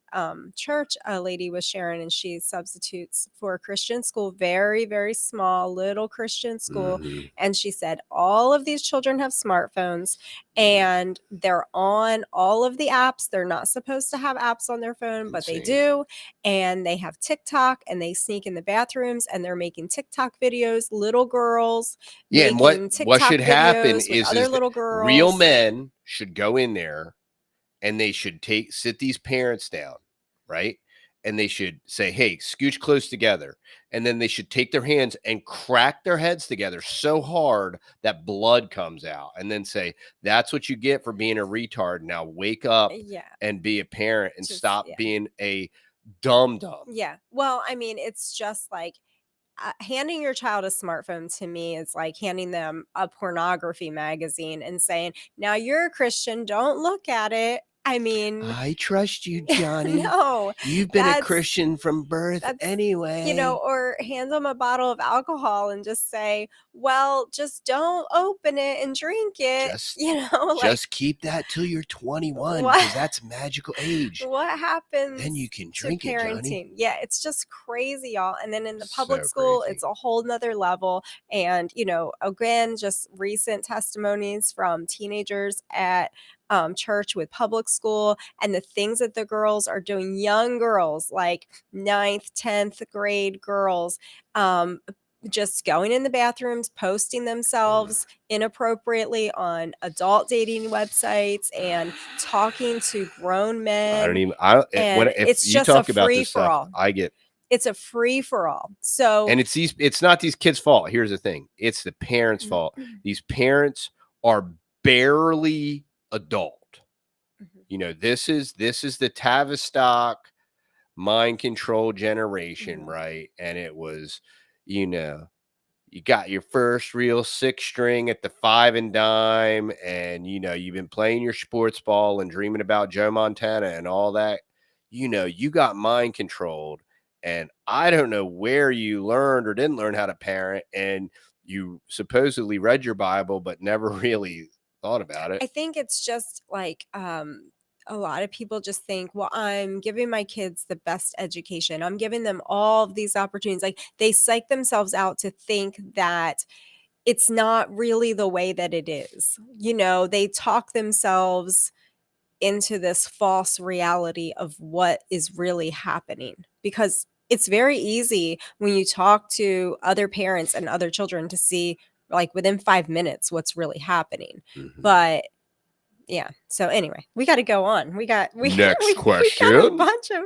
Speaker 1: church, a lady was sharing, and she substitutes for a Christian school, very, very small little Christian school. Mm-hmm. And she said all of these children have smartphones, and they're on all of the apps. They're not supposed to have apps on their phone, but they do. And they have TikTok, and they sneak in the bathrooms, and they're making TikTok videos, little girls.
Speaker 2: Yeah, and what should happen is other little girls. Real men should go in there, and they should sit these parents down, right? And they should say, hey, scooch close together. And then they should take their hands and crack their heads together so hard that blood comes out. And then say, that's what you get for being a retard. Now wake up and be a parent and stop being a dum-dum.
Speaker 1: Yeah. Well, I mean, it's just like handing your child a smartphone to me is like handing them a pornography magazine and saying, now you're a Christian, don't look at it. I mean,
Speaker 2: I trust you, Johnny.
Speaker 1: No,
Speaker 2: you've been a Christian from birth anyway.
Speaker 1: Or hand them a bottle of alcohol and just say, well, just don't open it and drink it.
Speaker 2: Just keep that till you're 21, because that's magical age.
Speaker 1: What happens?
Speaker 2: Then you can drink it, Johnny.
Speaker 1: Yeah, it's just crazy, y'all. And then in the public school, it's a whole nother level. And, again, just recent testimonies from teenagers at church with public school, and the things that the girls are doing, young girls like 9th, 10th grade girls, just going in the bathrooms, posting themselves inappropriately on adult dating websites and talking to grown men.
Speaker 2: If you talk about this stuff,
Speaker 1: it's a free for all. So,
Speaker 2: and it's not these kids' fault. Here's the thing. It's the parents' fault. These parents are barely adult. Mm-hmm. This is the Tavistock mind control generation, mm-hmm. right? And it was, you got your first real 6-string at the 5 and dime, and you've been playing your sports ball and dreaming about Joe Montana and all that. You got mind controlled, and I don't know where you learned or didn't learn how to parent, and you supposedly read your Bible but never really thought about it.
Speaker 1: I think it's just like a lot of people just think, well, I'm giving my kids the best education. I'm giving them all of these opportunities. Like they psych themselves out to think that it's not really the way that it is. You know, they talk themselves into this false reality of what is really happening because it's very easy when you talk to other parents and other children to see like within 5 minutes what's really happening.
Speaker 2: Mhm.
Speaker 1: But yeah. So anyway, we got to go on. We got
Speaker 2: Next
Speaker 1: we got a
Speaker 2: question.
Speaker 1: bunch of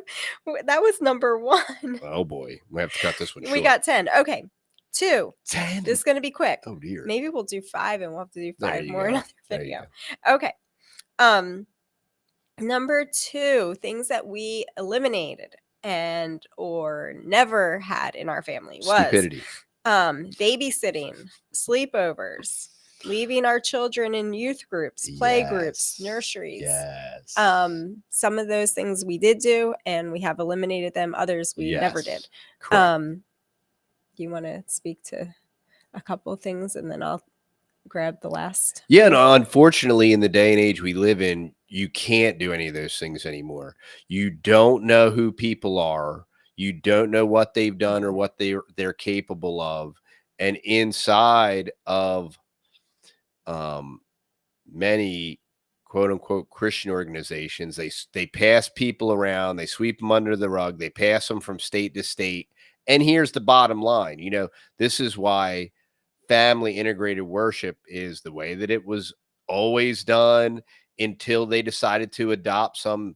Speaker 1: that was number 1.
Speaker 2: Oh boy, we have to cut this one
Speaker 1: We
Speaker 2: short.
Speaker 1: got 10. Okay. 2.
Speaker 2: 10.
Speaker 1: This is going to be quick.
Speaker 2: Oh dear.
Speaker 1: Maybe we'll do 5 and we'll have to do
Speaker 2: There
Speaker 1: 5
Speaker 2: you
Speaker 1: more in
Speaker 2: go.
Speaker 1: another
Speaker 2: There you
Speaker 1: video.
Speaker 2: go.
Speaker 1: Okay. Number 2, things that we eliminated and or never had in our family was
Speaker 2: Stupidity.
Speaker 1: babysitting, sleepovers, leaving our children in youth groups, play groups, nurseries.
Speaker 2: Yes.
Speaker 1: Some of those things we did do and we have eliminated them. Others we never did.
Speaker 2: Correct.
Speaker 1: You want to speak to a couple of things and then I'll grab the last?
Speaker 2: Yeah, no, unfortunately, in the day and age we live in, you can't do any of those things anymore. You don't know who people are. You don't know what they've done or what they're capable of. And inside of many quote unquote Christian organizations, they pass people around, they sweep them under the rug, they pass them from state to state. And here's the bottom line, this is why family integrated worship is the way that it was always done until they decided to adopt some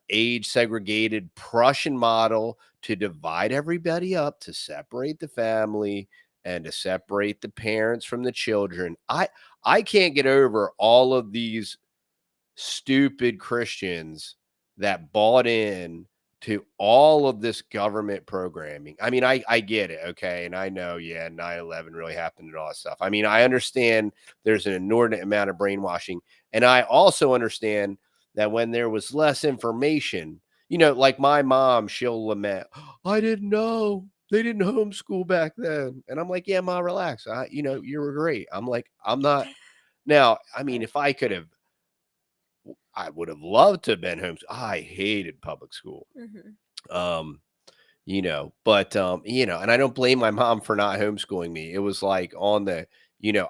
Speaker 2: age segregated Prussian model to divide everybody up, to separate the family and to separate the parents from the children. I can't get over all of these stupid Christians that bought in to all of this government programming. I mean, I get it, okay? And I know, yeah, 9/11 really happened and all that stuff. I mean, I understand there's an inordinate amount of brainwashing. And I also understand that when there was less information, like my mom, she'll lament, I didn't know. They didn't homeschool back then. And I'm like, yeah, Ma, relax. You were great. I'm like, I'm not now, I mean, if I could have I would have loved to have been home. I hated public school. Um, and I don't blame my mom for not homeschooling me. It was like on the,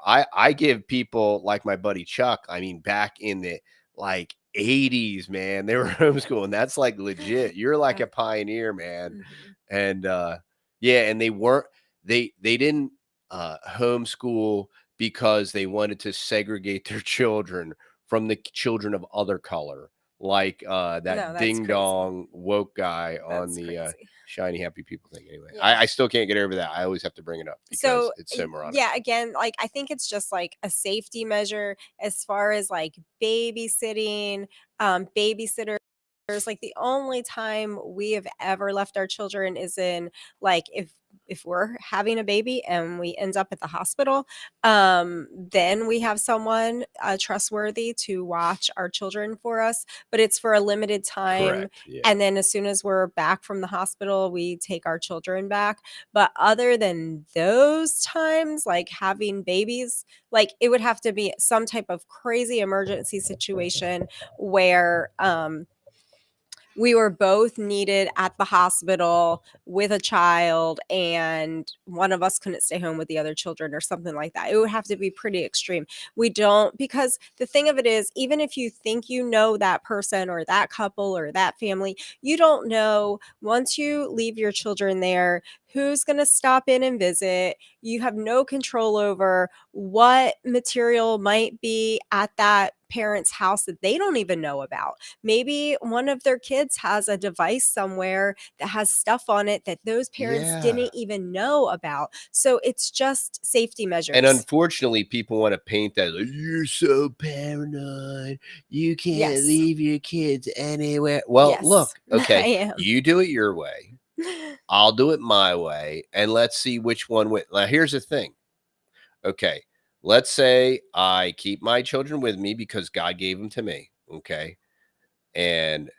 Speaker 2: I give people like my buddy Chuck, I mean, back in the like 80s, man, they were homeschooling. That's like legit. You're like a pioneer, man. And yeah, and they didn't homeschool because they wanted to segregate their children from the children of other color, like
Speaker 1: No,
Speaker 2: that
Speaker 1: that's
Speaker 2: ding
Speaker 1: crazy.
Speaker 2: dong woke guy on
Speaker 1: That's
Speaker 2: the
Speaker 1: crazy.
Speaker 2: shiny happy people thing. Anyway,
Speaker 1: Yeah.
Speaker 2: I still can't get over that. I always have to bring it up because
Speaker 1: So
Speaker 2: it's so moronic.
Speaker 1: yeah, again, like I think it's just like a safety measure as far as like babysitting, babysitters. Like the only time we have ever left our children is in like if we're having a baby and we end up at the hospital, then we have someone trustworthy to watch our children for us, but it's for a limited time.
Speaker 2: Correct. Yeah.
Speaker 1: And then as soon as we're back from the hospital, we take our children back. But other than those times, like having babies, like it would have to be some type of crazy emergency situation where we were both needed at the hospital with a child and one of us couldn't stay home with the other children or something like that. It would have to be pretty extreme. We don't, because the thing of it is, even if you think you know that person or that couple or that family, you don't know once you leave your children there who's going to stop in and visit. You have no control over what material might be at that parent's house that they don't even know about. Maybe one of their kids has a device somewhere that has stuff on it that those parents didn't even know about. So it's just safety measures.
Speaker 2: And unfortunately, people want to paint that like, you're so paranoid. You can't leave your kids anywhere. Well, look, okay, you do it your way. I'll do it my way. And let's see which one wins. Now, here's the thing. Okay. Let's say I keep my children with me because God gave them to me. Okay. And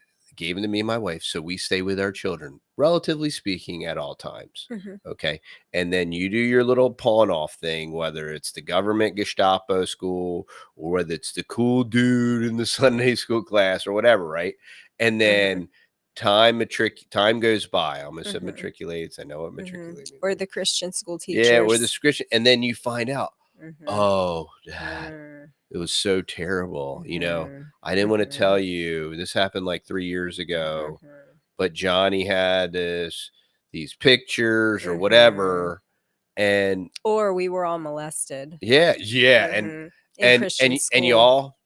Speaker 2: gave them to me and my wife. So we stay with our children, relatively speaking, at all times.
Speaker 1: Mhm.
Speaker 2: Okay. And then you do your little pawn off thing, whether it's the government Gestapo school or whether it's the cool dude in the Sunday school class or whatever. Right. And
Speaker 1: Mhm.
Speaker 2: then time goes by. I almost said
Speaker 1: Mhm.
Speaker 2: matriculates. I know what
Speaker 1: Mhm.
Speaker 2: matriculate means.
Speaker 1: Or the Christian school
Speaker 2: Yeah, or the
Speaker 1: teachers.
Speaker 2: Christian, and then you find out,
Speaker 1: Mhm.
Speaker 2: oh, Dad,
Speaker 1: Mm.
Speaker 2: it was so terrible.
Speaker 1: Mhm.
Speaker 2: I didn't want to tell
Speaker 1: Mhm.
Speaker 2: you. This happened like 3 years ago,
Speaker 1: Mhm.
Speaker 2: but Johnny had these pictures or
Speaker 1: Mhm.
Speaker 2: whatever, and
Speaker 1: Or we were all molested.
Speaker 2: yeah, yeah,
Speaker 1: Mhm. In
Speaker 2: and
Speaker 1: Christian
Speaker 2: and and
Speaker 1: school.
Speaker 2: y'all,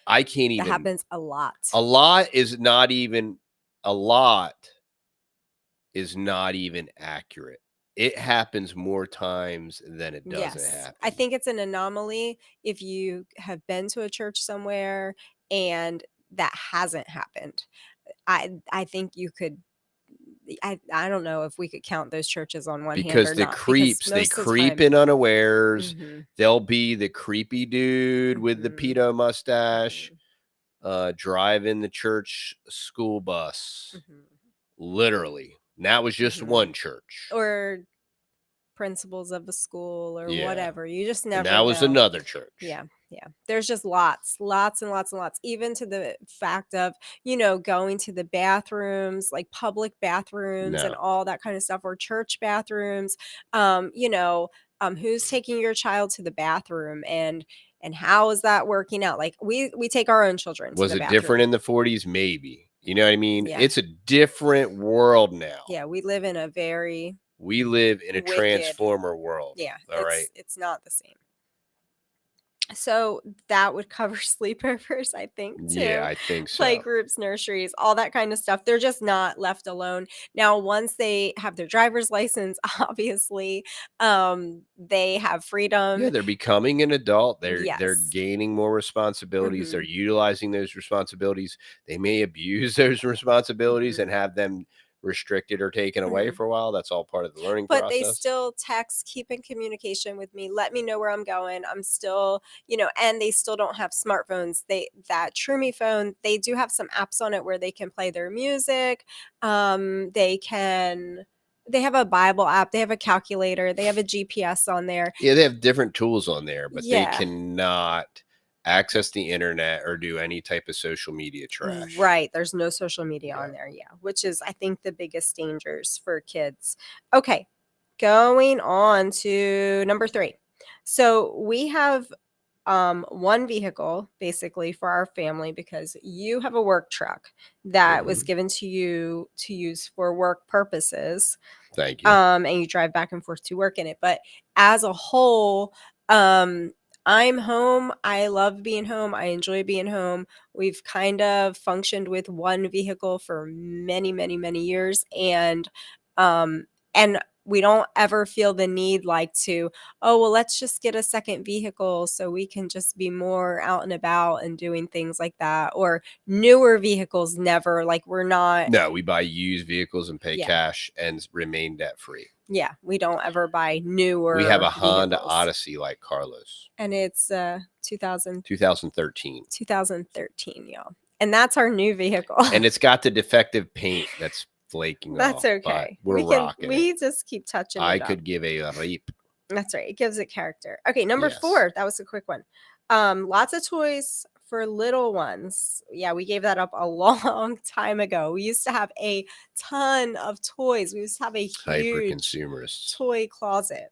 Speaker 2: I can't
Speaker 1: That
Speaker 2: even.
Speaker 1: happens a lot.
Speaker 2: A lot is not even a lot is not even accurate. It happens more times than it doesn't
Speaker 1: Yes. I
Speaker 2: happen.
Speaker 1: think it's an anomaly if you have been to a church somewhere and that hasn't happened. I think you could I don't know if we could count those churches on one hand
Speaker 2: Because
Speaker 1: or
Speaker 2: the
Speaker 1: not because
Speaker 2: creeps, they
Speaker 1: most of the
Speaker 2: creep
Speaker 1: time.
Speaker 2: in unawares.
Speaker 1: Mhm.
Speaker 2: They'll be the creepy dude with the
Speaker 1: Mhm.
Speaker 2: pedo mustache,
Speaker 1: Mhm.
Speaker 2: driving the church school bus,
Speaker 1: Mhm.
Speaker 2: literally. And that was just
Speaker 1: Mhm.
Speaker 2: one church.
Speaker 1: Or principals of a school or
Speaker 2: Yeah.
Speaker 1: whatever. You just
Speaker 2: And
Speaker 1: never
Speaker 2: that was
Speaker 1: know.
Speaker 2: another church.
Speaker 1: Yeah, yeah. There's just lots and lots and lots, even to the fact of, going to the bathrooms, like public bathrooms and
Speaker 2: No.
Speaker 1: all that kind of stuff, or church bathrooms. Who's taking your child to the bathroom and how is that working out? Like we take our own children to
Speaker 2: Was
Speaker 1: the
Speaker 2: it different
Speaker 1: bathroom.
Speaker 2: in the 40s? Maybe. You know what I mean?
Speaker 1: Yeah.
Speaker 2: It's a different world now.
Speaker 1: Yeah, we live in a very
Speaker 2: We live in a
Speaker 1: wicked.
Speaker 2: transformer world.
Speaker 1: Yeah,
Speaker 2: All right.
Speaker 1: it's not the same. So that would cover sleepovers, I think,
Speaker 2: Yeah,
Speaker 1: too.
Speaker 2: I think so.
Speaker 1: Playgroups, nurseries, all that kind of stuff. They're just not left alone. Now, once they have their driver's license, obviously, they have
Speaker 2: Yeah,
Speaker 1: freedom.
Speaker 2: they're becoming an adult. They're
Speaker 1: Yes.
Speaker 2: gaining more responsibilities. They're
Speaker 1: Mhm.
Speaker 2: utilizing those responsibilities. They may abuse those responsibilities and
Speaker 1: Mhm.
Speaker 2: have them restricted or taken away
Speaker 1: Mhm.
Speaker 2: for a while. That's all part of the learning
Speaker 1: But they
Speaker 2: process.
Speaker 1: still text, keep in communication with me, let me know where I'm going. I'm still, and they still don't have smartphones. That True phone, they do have some apps on it where they can play their music. They have a Bible app, they have a calculator, they have a GPS on there.
Speaker 2: Yeah, they have different tools on there, but they
Speaker 1: Yeah.
Speaker 2: cannot access the internet or do any type of social media trash.
Speaker 1: Right. There's no social media
Speaker 2: Yeah.
Speaker 1: on there. Yeah. Which is, I think, the biggest dangers for kids. Okay. Going on to number 3. So we have one vehicle basically for our family because you have a work truck that was
Speaker 2: Mhm.
Speaker 1: given to you to use for work purposes.
Speaker 2: Thank you.
Speaker 1: And you drive back and forth to work in it. But as a whole, I'm home. I love being home. I enjoy being home. We've kind of functioned with one vehicle for many, many, many years, and we don't ever feel the need like to, oh well, let's just get a second vehicle so we can just be more out and about and doing things like that. Or newer vehicles, never. Like we're not.
Speaker 2: No, we buy used vehicles and pay
Speaker 1: Yeah.
Speaker 2: cash and remain debt free.
Speaker 1: Yeah, we don't ever buy
Speaker 2: We have a
Speaker 1: newer
Speaker 2: Honda
Speaker 1: vehicles.
Speaker 2: Odyssey like Carlos,
Speaker 1: And it's 2000
Speaker 2: 2013.
Speaker 1: 2013, y'all. And that's our new vehicle.
Speaker 2: And it's got the defective paint that's flaking
Speaker 1: That's
Speaker 2: off, but
Speaker 1: okay.
Speaker 2: we're rocking it.
Speaker 1: We just keep touching
Speaker 2: I
Speaker 1: it up.
Speaker 2: could give a reap.
Speaker 1: That's right. It gives it character. Okay, number
Speaker 2: Yes.
Speaker 1: 4. That was a quick one. Lots of toys for little ones. Yeah, we gave that up a long time ago. We used to have a ton of toys. We used to have a
Speaker 2: Hyper
Speaker 1: huge
Speaker 2: consumerists.
Speaker 1: toy closet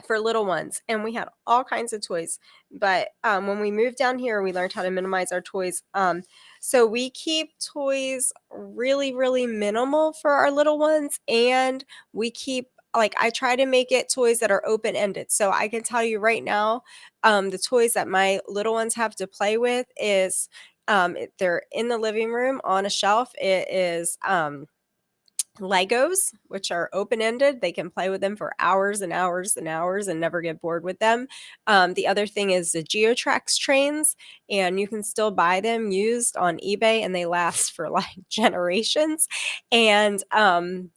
Speaker 1: for little ones, and we had all kinds of toys. But when we moved down here, we learned how to minimize our toys. So we keep toys really, really minimal for our little ones, and we keep, like, I try to make it toys that are open ended. So I can tell you right now, the toys that my little ones have to play with is they're in the living room on a shelf. It is Legos, which are open-ended. They can play with them for hours and hours and hours and never get bored with them. The other thing is the Geotrax trains, and you can still buy them used on eBay, and they last for like generations. And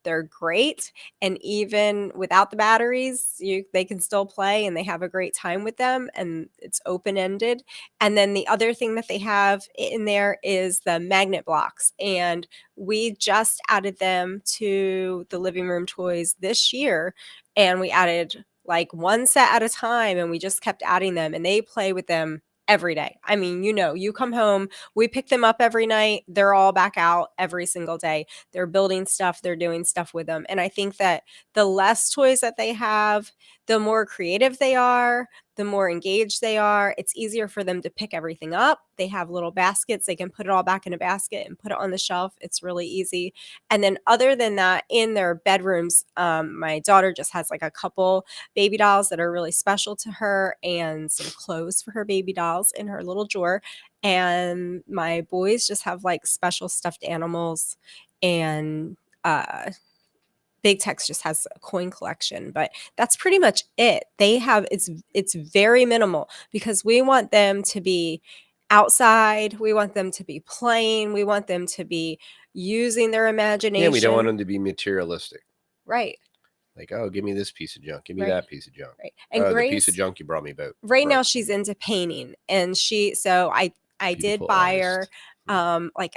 Speaker 1: they're great. And even without the batteries, they can still play, and they have a great time with them. And it's open-ended. And then the other thing that they have in there is the magnet blocks, and we just added them to the living room toys this year, and we added like one set at a time, and we just kept adding them, and they play with them every day. I mean, you come home, we pick them up every night, they're all back out every single day. They're building stuff, they're doing stuff with them. And I think that the less toys that they have, the more creative they are, the more engaged they are. It's easier for them to pick everything up. They have little baskets. They can put it all back in a basket and put it on the shelf. It's really easy. And then other than that, in their bedrooms, my daughter just has like a couple baby dolls that are really special to her, and some clothes for her baby dolls in her little drawer. And my boys just have like special stuffed animals, and Big Tex just has a coin collection, but that's pretty much it. They have it's very minimal, because we want them to be outside, we want them to be playing, we want them to be using their imagination.
Speaker 2: Yeah, we don't want them to be materialistic.
Speaker 1: Right.
Speaker 2: Like, oh, give me this piece of junk. Give me
Speaker 1: Right.
Speaker 2: that piece of junk.
Speaker 1: Right. And
Speaker 2: the
Speaker 1: Grace,
Speaker 2: piece of junk you brought me about.
Speaker 1: right now she's into painting, and I did buy her like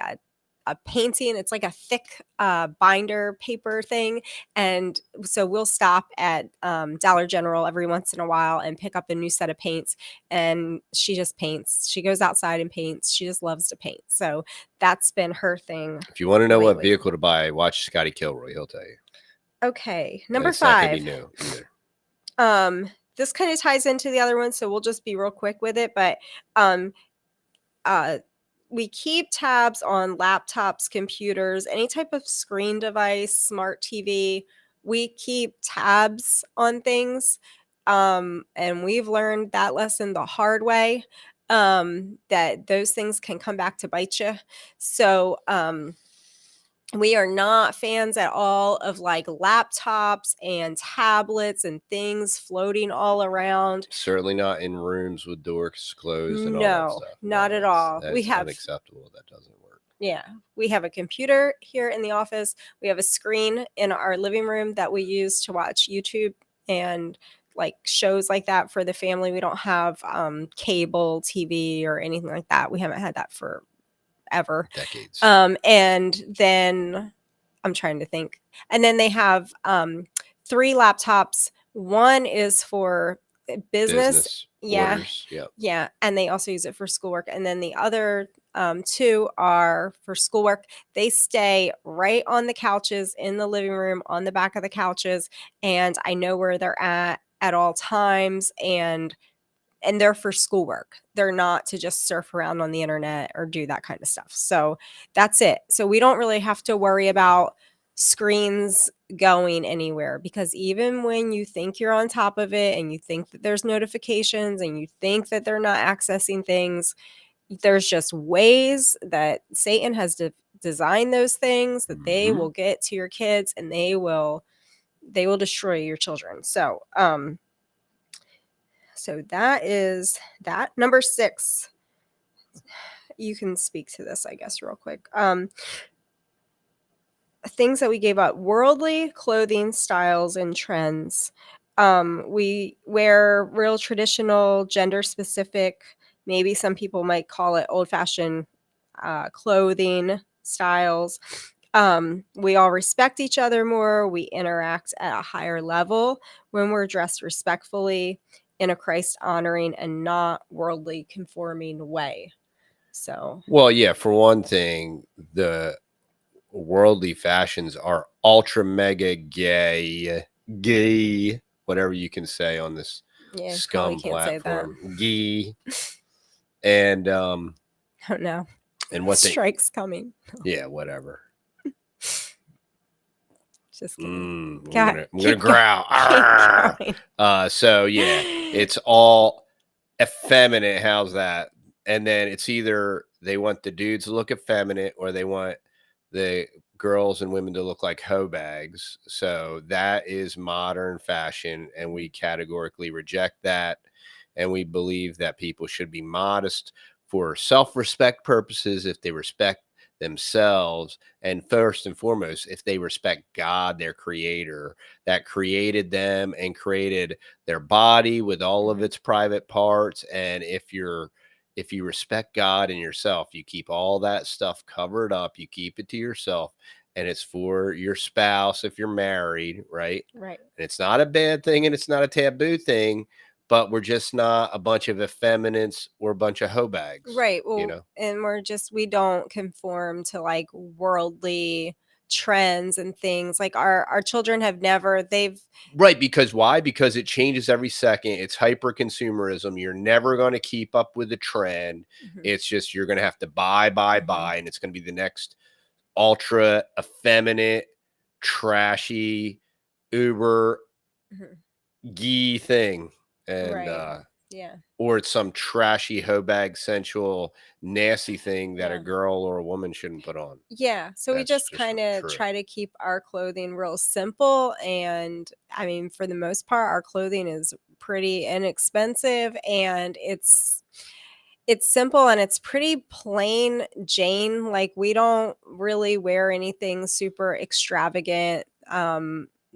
Speaker 1: a painting. It's like a thick binder paper thing, and so we'll stop at Dollar General every once in a while and pick up a new set of paints, and she just paints. She goes outside and paints. She just loves to paint, so that's been her thing.
Speaker 2: If you want to know
Speaker 1: lately.
Speaker 2: what vehicle to buy, watch Scotty Kilroy. He'll tell you.
Speaker 1: Okay, number
Speaker 2: It's not gonna
Speaker 1: 5.
Speaker 2: be new either.
Speaker 1: This kind of ties into the other one, so we'll just be real quick with it. But we keep tabs on laptops, computers, any type of screen device, smart TV. We keep tabs on things, and we've learned that lesson the hard way. That those things can come back to bite you. So we are not fans at all of like laptops and tablets and things floating all around.
Speaker 2: Certainly not in rooms with doors closed and all that
Speaker 1: No,
Speaker 2: stuff.
Speaker 1: not at all.
Speaker 2: That's
Speaker 1: We have
Speaker 2: unacceptable. That doesn't work.
Speaker 1: Yeah, we have a computer here in the office. We have a screen in our living room that we use to watch YouTube and like shows like that for the family. We don't have cable TV or anything like that. We haven't had that for ever.
Speaker 2: Decades.
Speaker 1: And then I'm trying to think. And then they have 3 laptops. One is for business. Yeah.
Speaker 2: Orders, yep.
Speaker 1: Yeah. And they also use it for schoolwork. And then the other 2 are for schoolwork. They stay right on the couches in the living room, on the back of the couches. And I know where they're at all times. And they're for schoolwork. They're not to just surf around on the internet or do that kind of stuff. So that's it. So we don't really have to worry about screens going anywhere, because even when you think you're on top of it and you think that there's notifications and you think that they're not accessing things, there's just ways that Satan has designed those things that they will get to your kids, and they will destroy your children. So so that is that. Number 6. You can speak to this, I guess, real quick. Things that we gave up: worldly clothing styles and trends. We wear real traditional, gender specific, maybe some people might call it old fashioned clothing styles. We all respect each other more. We interact at a higher level when we're dressed respectfully in a Christ honoring and not worldly conforming way. So,
Speaker 2: well, yeah, for one thing, the worldly fashions are ultra mega gay, whatever you can say on this scum platform. Gay. And
Speaker 1: oh no.
Speaker 2: And what
Speaker 1: strike's coming.
Speaker 2: Yeah, whatever.
Speaker 1: Just kidding.
Speaker 2: I'm gonna growl. So yeah, it's all effeminate. How's that? And then it's either they want the dudes to look effeminate, or they want the girls and women to look like hoe bags. So that is modern fashion, and we categorically reject that. And we believe that people should be modest for self-respect purposes if they respect themselves, and first and foremost if they respect God, their creator, that created them and created their body with all of its private parts. And if you respect God and yourself, you keep all that stuff covered up, you keep it to yourself, and it's for your spouse if you're married, right?
Speaker 1: Right.
Speaker 2: And it's not a bad thing and it's not a taboo thing, but we're just not a bunch of effeminates or a bunch of hoe bags,
Speaker 1: Right. Well,
Speaker 2: you know?
Speaker 1: and we don't conform to like worldly trends and things. Like our children have never, they've,
Speaker 2: Right, because why? Because it changes every second. It's hyper consumerism. You're never going to keep up with the trend.
Speaker 1: Mhm,
Speaker 2: It's just you're going to have to buy,
Speaker 1: mhm,
Speaker 2: and it's going to be the next ultra effeminate, trashy, uber
Speaker 1: mhm.
Speaker 2: gee thing. And
Speaker 1: Right. Yeah.
Speaker 2: or it's some trashy hoe bag sensual nasty thing that a
Speaker 1: Yeah.
Speaker 2: girl or a woman shouldn't put on.
Speaker 1: Yeah. So we
Speaker 2: That's
Speaker 1: just
Speaker 2: just
Speaker 1: kind of
Speaker 2: true.
Speaker 1: try to keep our clothing real simple. And I mean, for the most part, our clothing is pretty inexpensive, and it's simple and it's pretty plain Jane. Like we don't really wear anything super extravagant.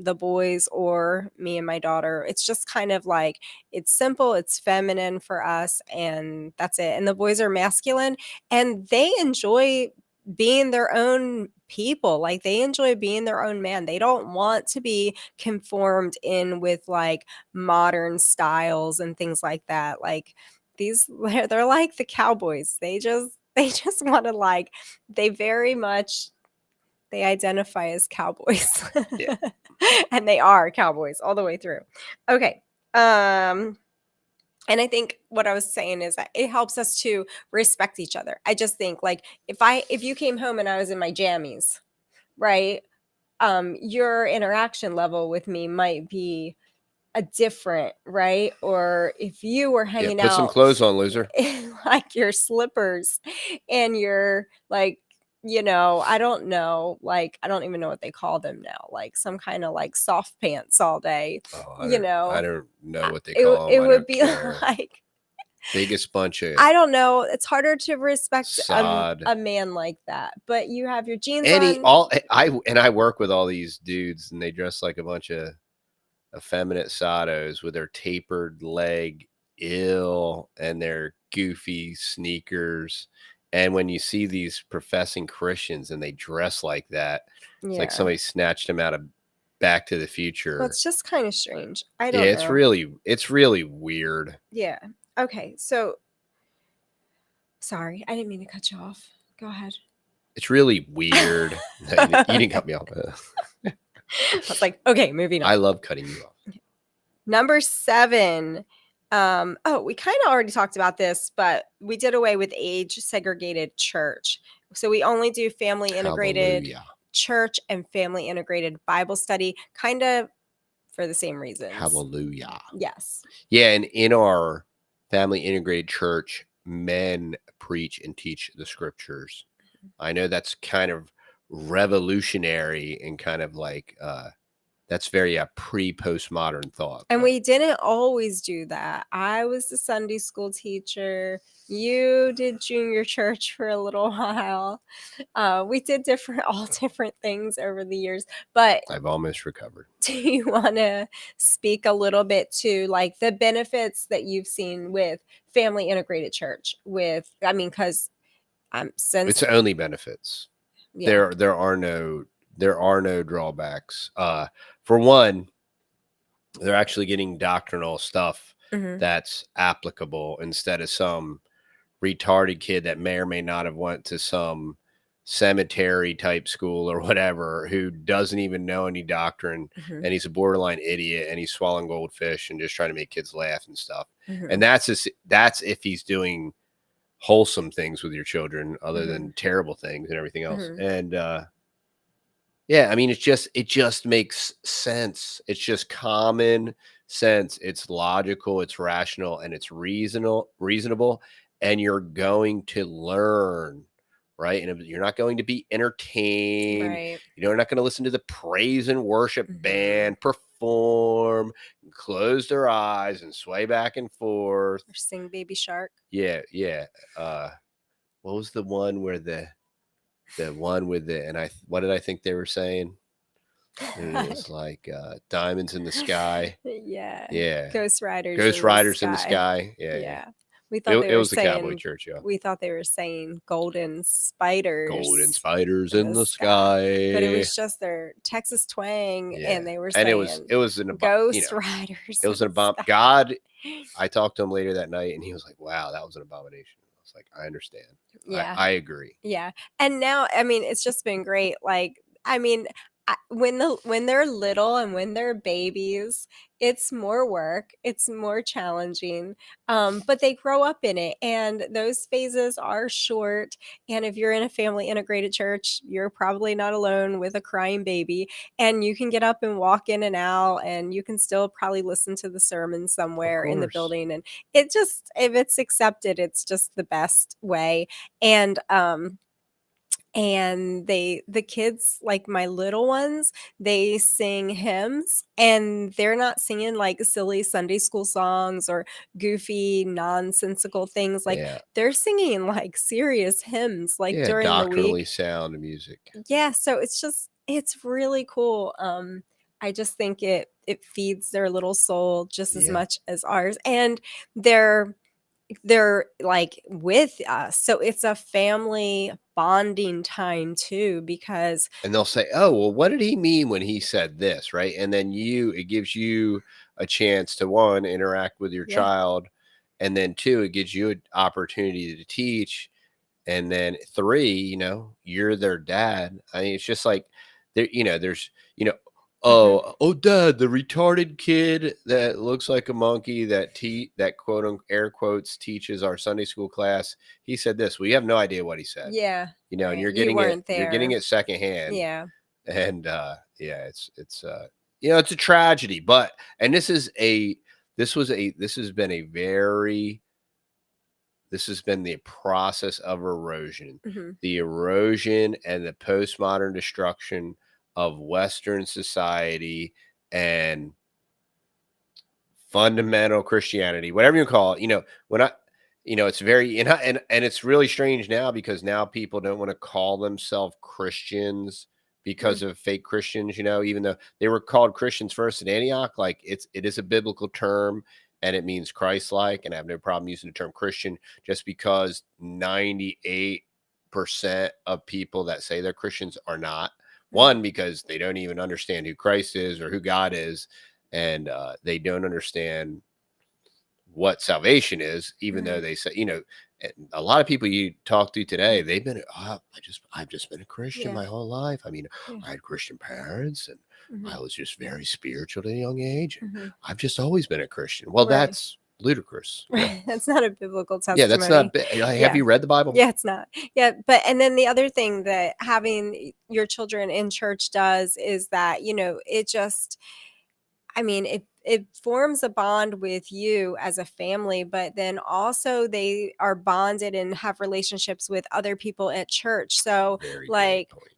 Speaker 1: The boys or me and my daughter, it's just kind of like it's simple, it's feminine for us, and that's it. And the boys are masculine, and they enjoy being their own people. Like they enjoy being their own man. They don't want to be conformed in with like modern styles and things like that. Like these they're like the cowboys. They just want to like they very much they identify as cowboys.
Speaker 2: Yeah.
Speaker 1: And they are cowboys all the way through. Okay. And I think what I was saying is that it helps us to respect each other. I just think like if you came home and I was in my jammies, right? Your interaction level with me might be a different, right? Or if you were
Speaker 2: Yeah.
Speaker 1: hanging
Speaker 2: Put some
Speaker 1: out
Speaker 2: clothes on, loser.
Speaker 1: in like your slippers and your like, I don't know, like I don't even know what they call them now, like some kind of like soft pants all day,
Speaker 2: Oh,
Speaker 1: you
Speaker 2: I
Speaker 1: know.
Speaker 2: don't know what they
Speaker 1: It
Speaker 2: call them.
Speaker 1: it
Speaker 2: I
Speaker 1: would
Speaker 2: don't
Speaker 1: be
Speaker 2: care.
Speaker 1: like
Speaker 2: Biggest bunch of
Speaker 1: I don't know, it's harder to respect
Speaker 2: sod.
Speaker 1: a man like that. But you have your jeans
Speaker 2: Any
Speaker 1: on.
Speaker 2: all I work with all these dudes and they dress like a bunch of effeminate sodos with their tapered leg ill and their goofy sneakers. And when you see these professing Christians and they dress like that, it's like
Speaker 1: Yeah.
Speaker 2: somebody snatched them out of Back to the
Speaker 1: Well,
Speaker 2: Future.
Speaker 1: it's just kind of strange. I
Speaker 2: Yeah,
Speaker 1: don't know.
Speaker 2: it's really weird.
Speaker 1: Yeah. Okay. So sorry, I didn't mean to cut you off. Go ahead.
Speaker 2: It's really weird. No, you didn't cut me off.
Speaker 1: I was like, okay, moving on.
Speaker 2: I love cutting you off.
Speaker 1: Number 7. We kind of already talked about this, but we did away with age segregated church. So we only do family integrated
Speaker 2: Hallelujah.
Speaker 1: church and family integrated Bible study, kind of for the same reasons.
Speaker 2: Hallelujah.
Speaker 1: Yes.
Speaker 2: Yeah, and in our family integrated church, men preach and teach the scriptures. I know that's kind of revolutionary and kind of like that's very a pre-postmodern thought.
Speaker 1: And
Speaker 2: But
Speaker 1: we didn't always do that. I was the Sunday school teacher. You did junior church for a little while. We did all different things over the years. But
Speaker 2: I've almost recovered.
Speaker 1: do you want to speak a little bit to like the benefits that you've seen with family integrated church? Because since
Speaker 2: It's only benefits.
Speaker 1: yeah,
Speaker 2: There are no drawbacks. For one, they're actually getting doctrinal stuff
Speaker 1: hmm
Speaker 2: that's applicable instead of some retarded kid that may or may not have went to some cemetery type school or whatever who doesn't even know any doctrine,
Speaker 1: hmm
Speaker 2: and he's a borderline idiot and he's swallowing goldfish and just trying to make kids laugh and stuff.
Speaker 1: hmm
Speaker 2: And that's if he's doing wholesome things with your children other
Speaker 1: hmm
Speaker 2: than terrible things and everything else.
Speaker 1: hmm
Speaker 2: And yeah, I mean, it just makes sense. It's just common sense. It's logical, it's rational, and it's reasonable. And you're going to learn right? And you're not going to be entertained.
Speaker 1: Right.
Speaker 2: You're not going to listen to the praise and worship
Speaker 1: Mhm.
Speaker 2: band perform, close their eyes and sway back and forth.
Speaker 1: Or sing Baby Shark.
Speaker 2: Yeah, yeah. What was the one where the one with the and I what did I think they were saying? And it was like diamonds in the sky.
Speaker 1: Yeah.
Speaker 2: Yeah.
Speaker 1: Ghost Riders
Speaker 2: Ghost
Speaker 1: in the
Speaker 2: Riders in the
Speaker 1: Sky.
Speaker 2: sky. Yeah, yeah.
Speaker 1: Yeah. We thought they
Speaker 2: It
Speaker 1: were
Speaker 2: was the cowboy
Speaker 1: saying
Speaker 2: church, yeah.
Speaker 1: golden
Speaker 2: Golden
Speaker 1: spiders
Speaker 2: spiders
Speaker 1: in
Speaker 2: in
Speaker 1: the
Speaker 2: the
Speaker 1: sky, but it
Speaker 2: sky.
Speaker 1: was just their Texas twang,
Speaker 2: Yeah.
Speaker 1: and they were
Speaker 2: And
Speaker 1: saying
Speaker 2: it was an
Speaker 1: ghost riders
Speaker 2: it
Speaker 1: in
Speaker 2: was an
Speaker 1: the sky.
Speaker 2: God. I talked to him later that night and he was like, wow, that was an abomination. I was like, I understand.
Speaker 1: Yeah.
Speaker 2: I agree.
Speaker 1: Yeah. And now, I mean, it's just been great. Like, I mean, when they're little and when they're babies, it's more work, it's more challenging, but they grow up in it, and those phases are short. And if you're in a family integrated church, you're probably not alone with a crying baby, and you can get up and walk in and out, and you can still probably listen to the sermon
Speaker 2: Of
Speaker 1: somewhere in the
Speaker 2: course.
Speaker 1: building. And it just, if it's accepted, it's just the best way. And the kids, like my little ones, they sing hymns, and they're not singing like silly Sunday school songs or goofy nonsensical things. Like,
Speaker 2: Yeah.
Speaker 1: they're singing like serious hymns like
Speaker 2: Yeah.
Speaker 1: during the
Speaker 2: Doctrinally
Speaker 1: week.
Speaker 2: sound music.
Speaker 1: Yeah, so it's really cool. I just think it feeds their little soul just as
Speaker 2: Yeah.
Speaker 1: much as ours, and they're like with us, so it's a family bonding time too, because
Speaker 2: And they'll say, "Oh, well, what did he mean when he said this?" Right? And then it gives you a chance to one interact with your
Speaker 1: yeah.
Speaker 2: child, and then two, it gives you an opportunity to teach, and then three, you're their dad. I mean, it's just like there's
Speaker 1: Mhm.
Speaker 2: oh, dad, the retarded kid that looks like a monkey that quote unquote air quotes teaches our Sunday school class. He said this. We have no idea what he said.
Speaker 1: Yeah,
Speaker 2: And
Speaker 1: right, you weren't
Speaker 2: you're getting
Speaker 1: there.
Speaker 2: it secondhand.
Speaker 1: Yeah.
Speaker 2: And yeah, it's a tragedy. But and this has been a very this has been the process of erosion,
Speaker 1: Mhm.
Speaker 2: the erosion and the postmodern destruction of Western society and fundamental Christianity, whatever you call it. When I, it's very and it's really strange now because now people don't want to call themselves Christians
Speaker 1: Mm.
Speaker 2: because of fake Christians. Even though they were called Christians first in Antioch, like it is a biblical term and it means Christ-like, and I have no problem using the term Christian just because 98% of people that say they're Christians are not.
Speaker 1: Mhm.
Speaker 2: One, because they don't even understand who Christ is or who God is, and they don't understand what salvation is, even though
Speaker 1: Mhm.
Speaker 2: they say, and a lot of people you talk to today, they've been, I've just been a Christian
Speaker 1: Yeah.
Speaker 2: my whole life. I mean,
Speaker 1: Yeah.
Speaker 2: I had Christian parents, and
Speaker 1: Mhm.
Speaker 2: I was just very spiritual at a young age, and
Speaker 1: Mhm.
Speaker 2: I've just always been a Christian. Well,
Speaker 1: Right.
Speaker 2: that's ludicrous.
Speaker 1: Right. That's not a biblical
Speaker 2: Yeah, that's not.
Speaker 1: testimony.
Speaker 2: Have
Speaker 1: Yeah.
Speaker 2: you read the Bible?
Speaker 1: Yeah, it's not. Yeah, but and then the other thing that having your children in church does is that, it just, I mean, it forms a bond with you as a family, but then also they are bonded and have relationships with other people at church. So,
Speaker 2: Very great
Speaker 1: like,
Speaker 2: point.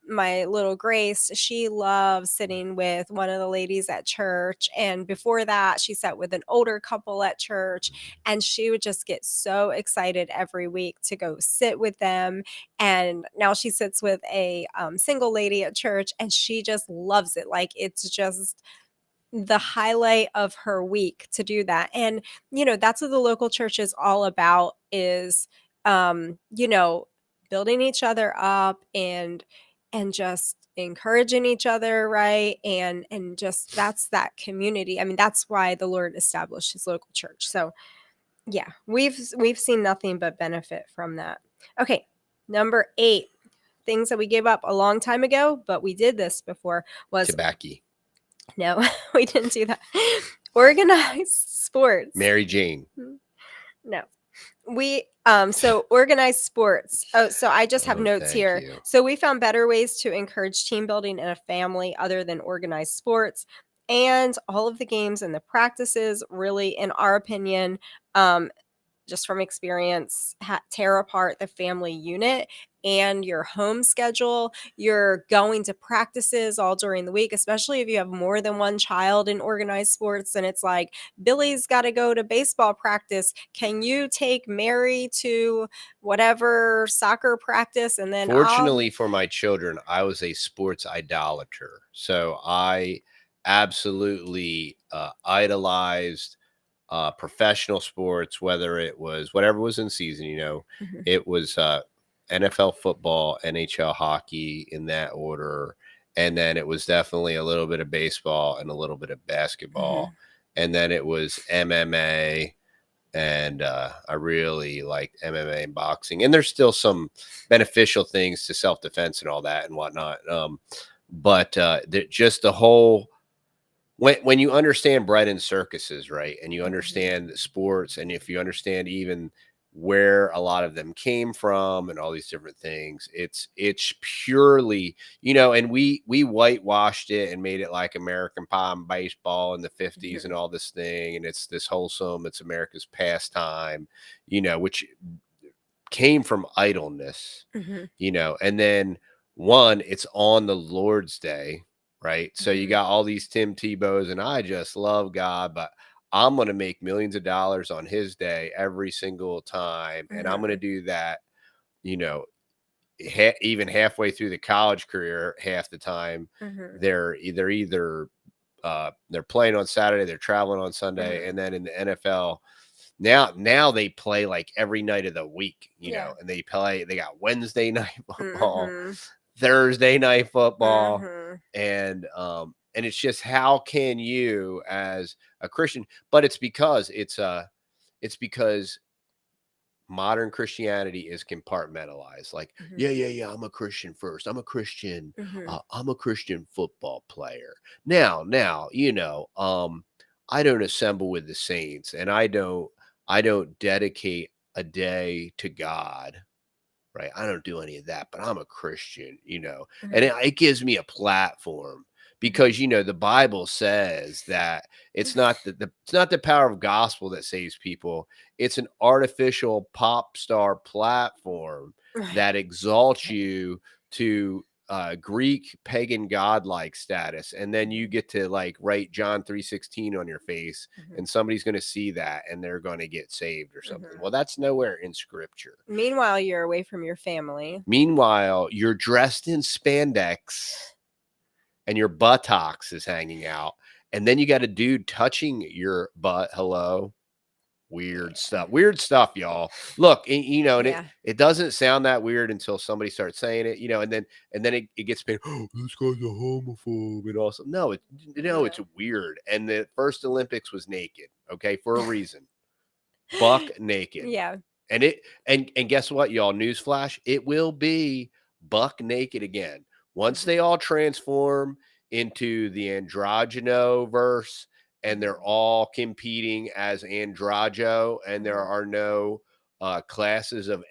Speaker 1: my little Grace, she loves sitting with one of the ladies at church, and before that, she sat with an older couple at church, and she would just get so excited every week to go sit with them. And now she sits with a single lady at church, and she just loves it. Like, it's just the highlight of her week to do that. And, that's what the local church is all about, is, building each other up, and just encouraging each other, right? And just, that's that community. I mean, that's why the Lord established his local church. So, yeah, we've seen nothing but benefit from that. Okay, number 8, things that we gave up a long time ago, but we did this before, was
Speaker 2: Tobacco.
Speaker 1: no, we didn't do that. Organized sports.
Speaker 2: Mary Jane.
Speaker 1: No. So organized sports. Oh, so I just have
Speaker 2: Oh,
Speaker 1: notes
Speaker 2: thank
Speaker 1: here.
Speaker 2: you.
Speaker 1: So we found better ways to encourage team building in a family other than organized sports. And all of the games and the practices really, in our opinion, um, just from experience, tear apart the family unit and your home schedule. You're going to practices all during the week, especially if you have more than one child in organized sports. And it's like, Billy's got to go to baseball practice. Can you take Mary to whatever soccer practice? And then
Speaker 2: Fortunately for my children, I was a sports idolater. So I absolutely idolized professional sports, whether it was whatever was in season,
Speaker 1: Mhm,
Speaker 2: it was NFL football, NHL hockey in that order. And then it was definitely a little bit of baseball and a little bit of basketball.
Speaker 1: mhm,
Speaker 2: And then it was MMA. And I really liked MMA and boxing. And there's still some beneficial things to self defense and all that and whatnot. But just the whole when you understand bread and circuses, right, and you
Speaker 1: mhm,
Speaker 2: understand the sports, and if you understand even where a lot of them came from and all these different things, it's purely, and we whitewashed it and made it like American pie and baseball in the 50s and
Speaker 1: mhm,
Speaker 2: all this thing, and it's this wholesome, it's America's pastime, which came from idleness,
Speaker 1: mhm,
Speaker 2: and then one, it's on the Lord's day, right? So you
Speaker 1: mhm,
Speaker 2: got all these Tim Tebows, and I just love God, but I'm going to make millions of dollars on his day every single time. And I'm going to
Speaker 1: mhm,
Speaker 2: do that, you know, even halfway through the college career, half the time
Speaker 1: mhm,
Speaker 2: they're playing on Saturday, they're traveling on Sunday,
Speaker 1: mhm.
Speaker 2: and then in the NFL, now they play like every night of the week,
Speaker 1: Yeah.
Speaker 2: and they got Wednesday night football,
Speaker 1: Mhm,
Speaker 2: Thursday night football,
Speaker 1: mhm,
Speaker 2: and it's just how can you as a Christian, but it's because modern Christianity is compartmentalized. Like,
Speaker 1: mhm,
Speaker 2: yeah, I'm a Christian first.
Speaker 1: mhm,
Speaker 2: I'm a Christian football player. Now, I don't assemble with the saints, and I don't dedicate a day to God, right? I don't do any of that, but I'm a Christian, and
Speaker 1: mhm,
Speaker 2: it gives me a platform
Speaker 1: mhm.
Speaker 2: because the Bible says that it's not the power of gospel that saves people. It's an artificial pop star platform
Speaker 1: Right.
Speaker 2: that exalts
Speaker 1: Okay.
Speaker 2: you to Greek pagan godlike status, and then you
Speaker 1: Mhm,
Speaker 2: get to like write John 3:16 on your face,
Speaker 1: mhm,
Speaker 2: and somebody's going to see that and they're going to get saved or something.
Speaker 1: mhm.
Speaker 2: Well, that's nowhere in Scripture.
Speaker 1: Meanwhile, you're away from your family.
Speaker 2: Meanwhile, you're dressed in spandex and your buttocks is hanging out. And then you got a dude touching your butt. Hello. Weird
Speaker 1: Yeah.
Speaker 2: stuff. Weird stuff, y'all. Look, and it,
Speaker 1: Yeah.
Speaker 2: it doesn't sound that weird until somebody starts saying it, and then it gets paid. Oh, this guy's a homophobe and also no, it's
Speaker 1: No.
Speaker 2: weird. And the first Olympics was naked, okay, for a reason. Buck naked.
Speaker 1: Yeah.
Speaker 2: And and guess what, y'all? Newsflash, it will be buck naked again. Once
Speaker 1: Mhm,
Speaker 2: they all transform into the androgyno verse and they're
Speaker 1: mhm,
Speaker 2: all competing as androgyno and there
Speaker 1: mhm.
Speaker 2: are no classes of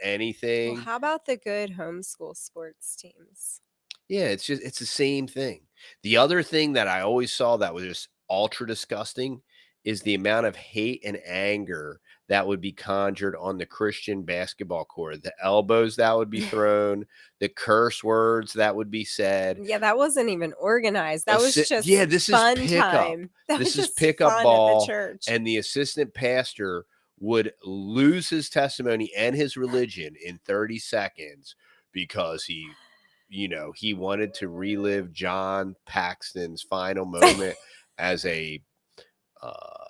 Speaker 1: Well,
Speaker 2: anything.
Speaker 1: how about the good homeschool sports teams?
Speaker 2: Yeah, it's the same thing. The other thing that I always saw that was just ultra disgusting is the amount of hate and anger that would be conjured on the Christian basketball court. The elbows that would be thrown, the curse words that would be said.
Speaker 1: Yeah, that wasn't even organized. That was
Speaker 2: Yeah,
Speaker 1: just
Speaker 2: this is
Speaker 1: fun
Speaker 2: pickup.
Speaker 1: time. That was
Speaker 2: This is
Speaker 1: just
Speaker 2: pickup
Speaker 1: fun at the
Speaker 2: ball,
Speaker 1: church.
Speaker 2: and the assistant pastor would lose his testimony and his religion in 30 seconds because he wanted to relive John Paxton's final moment as a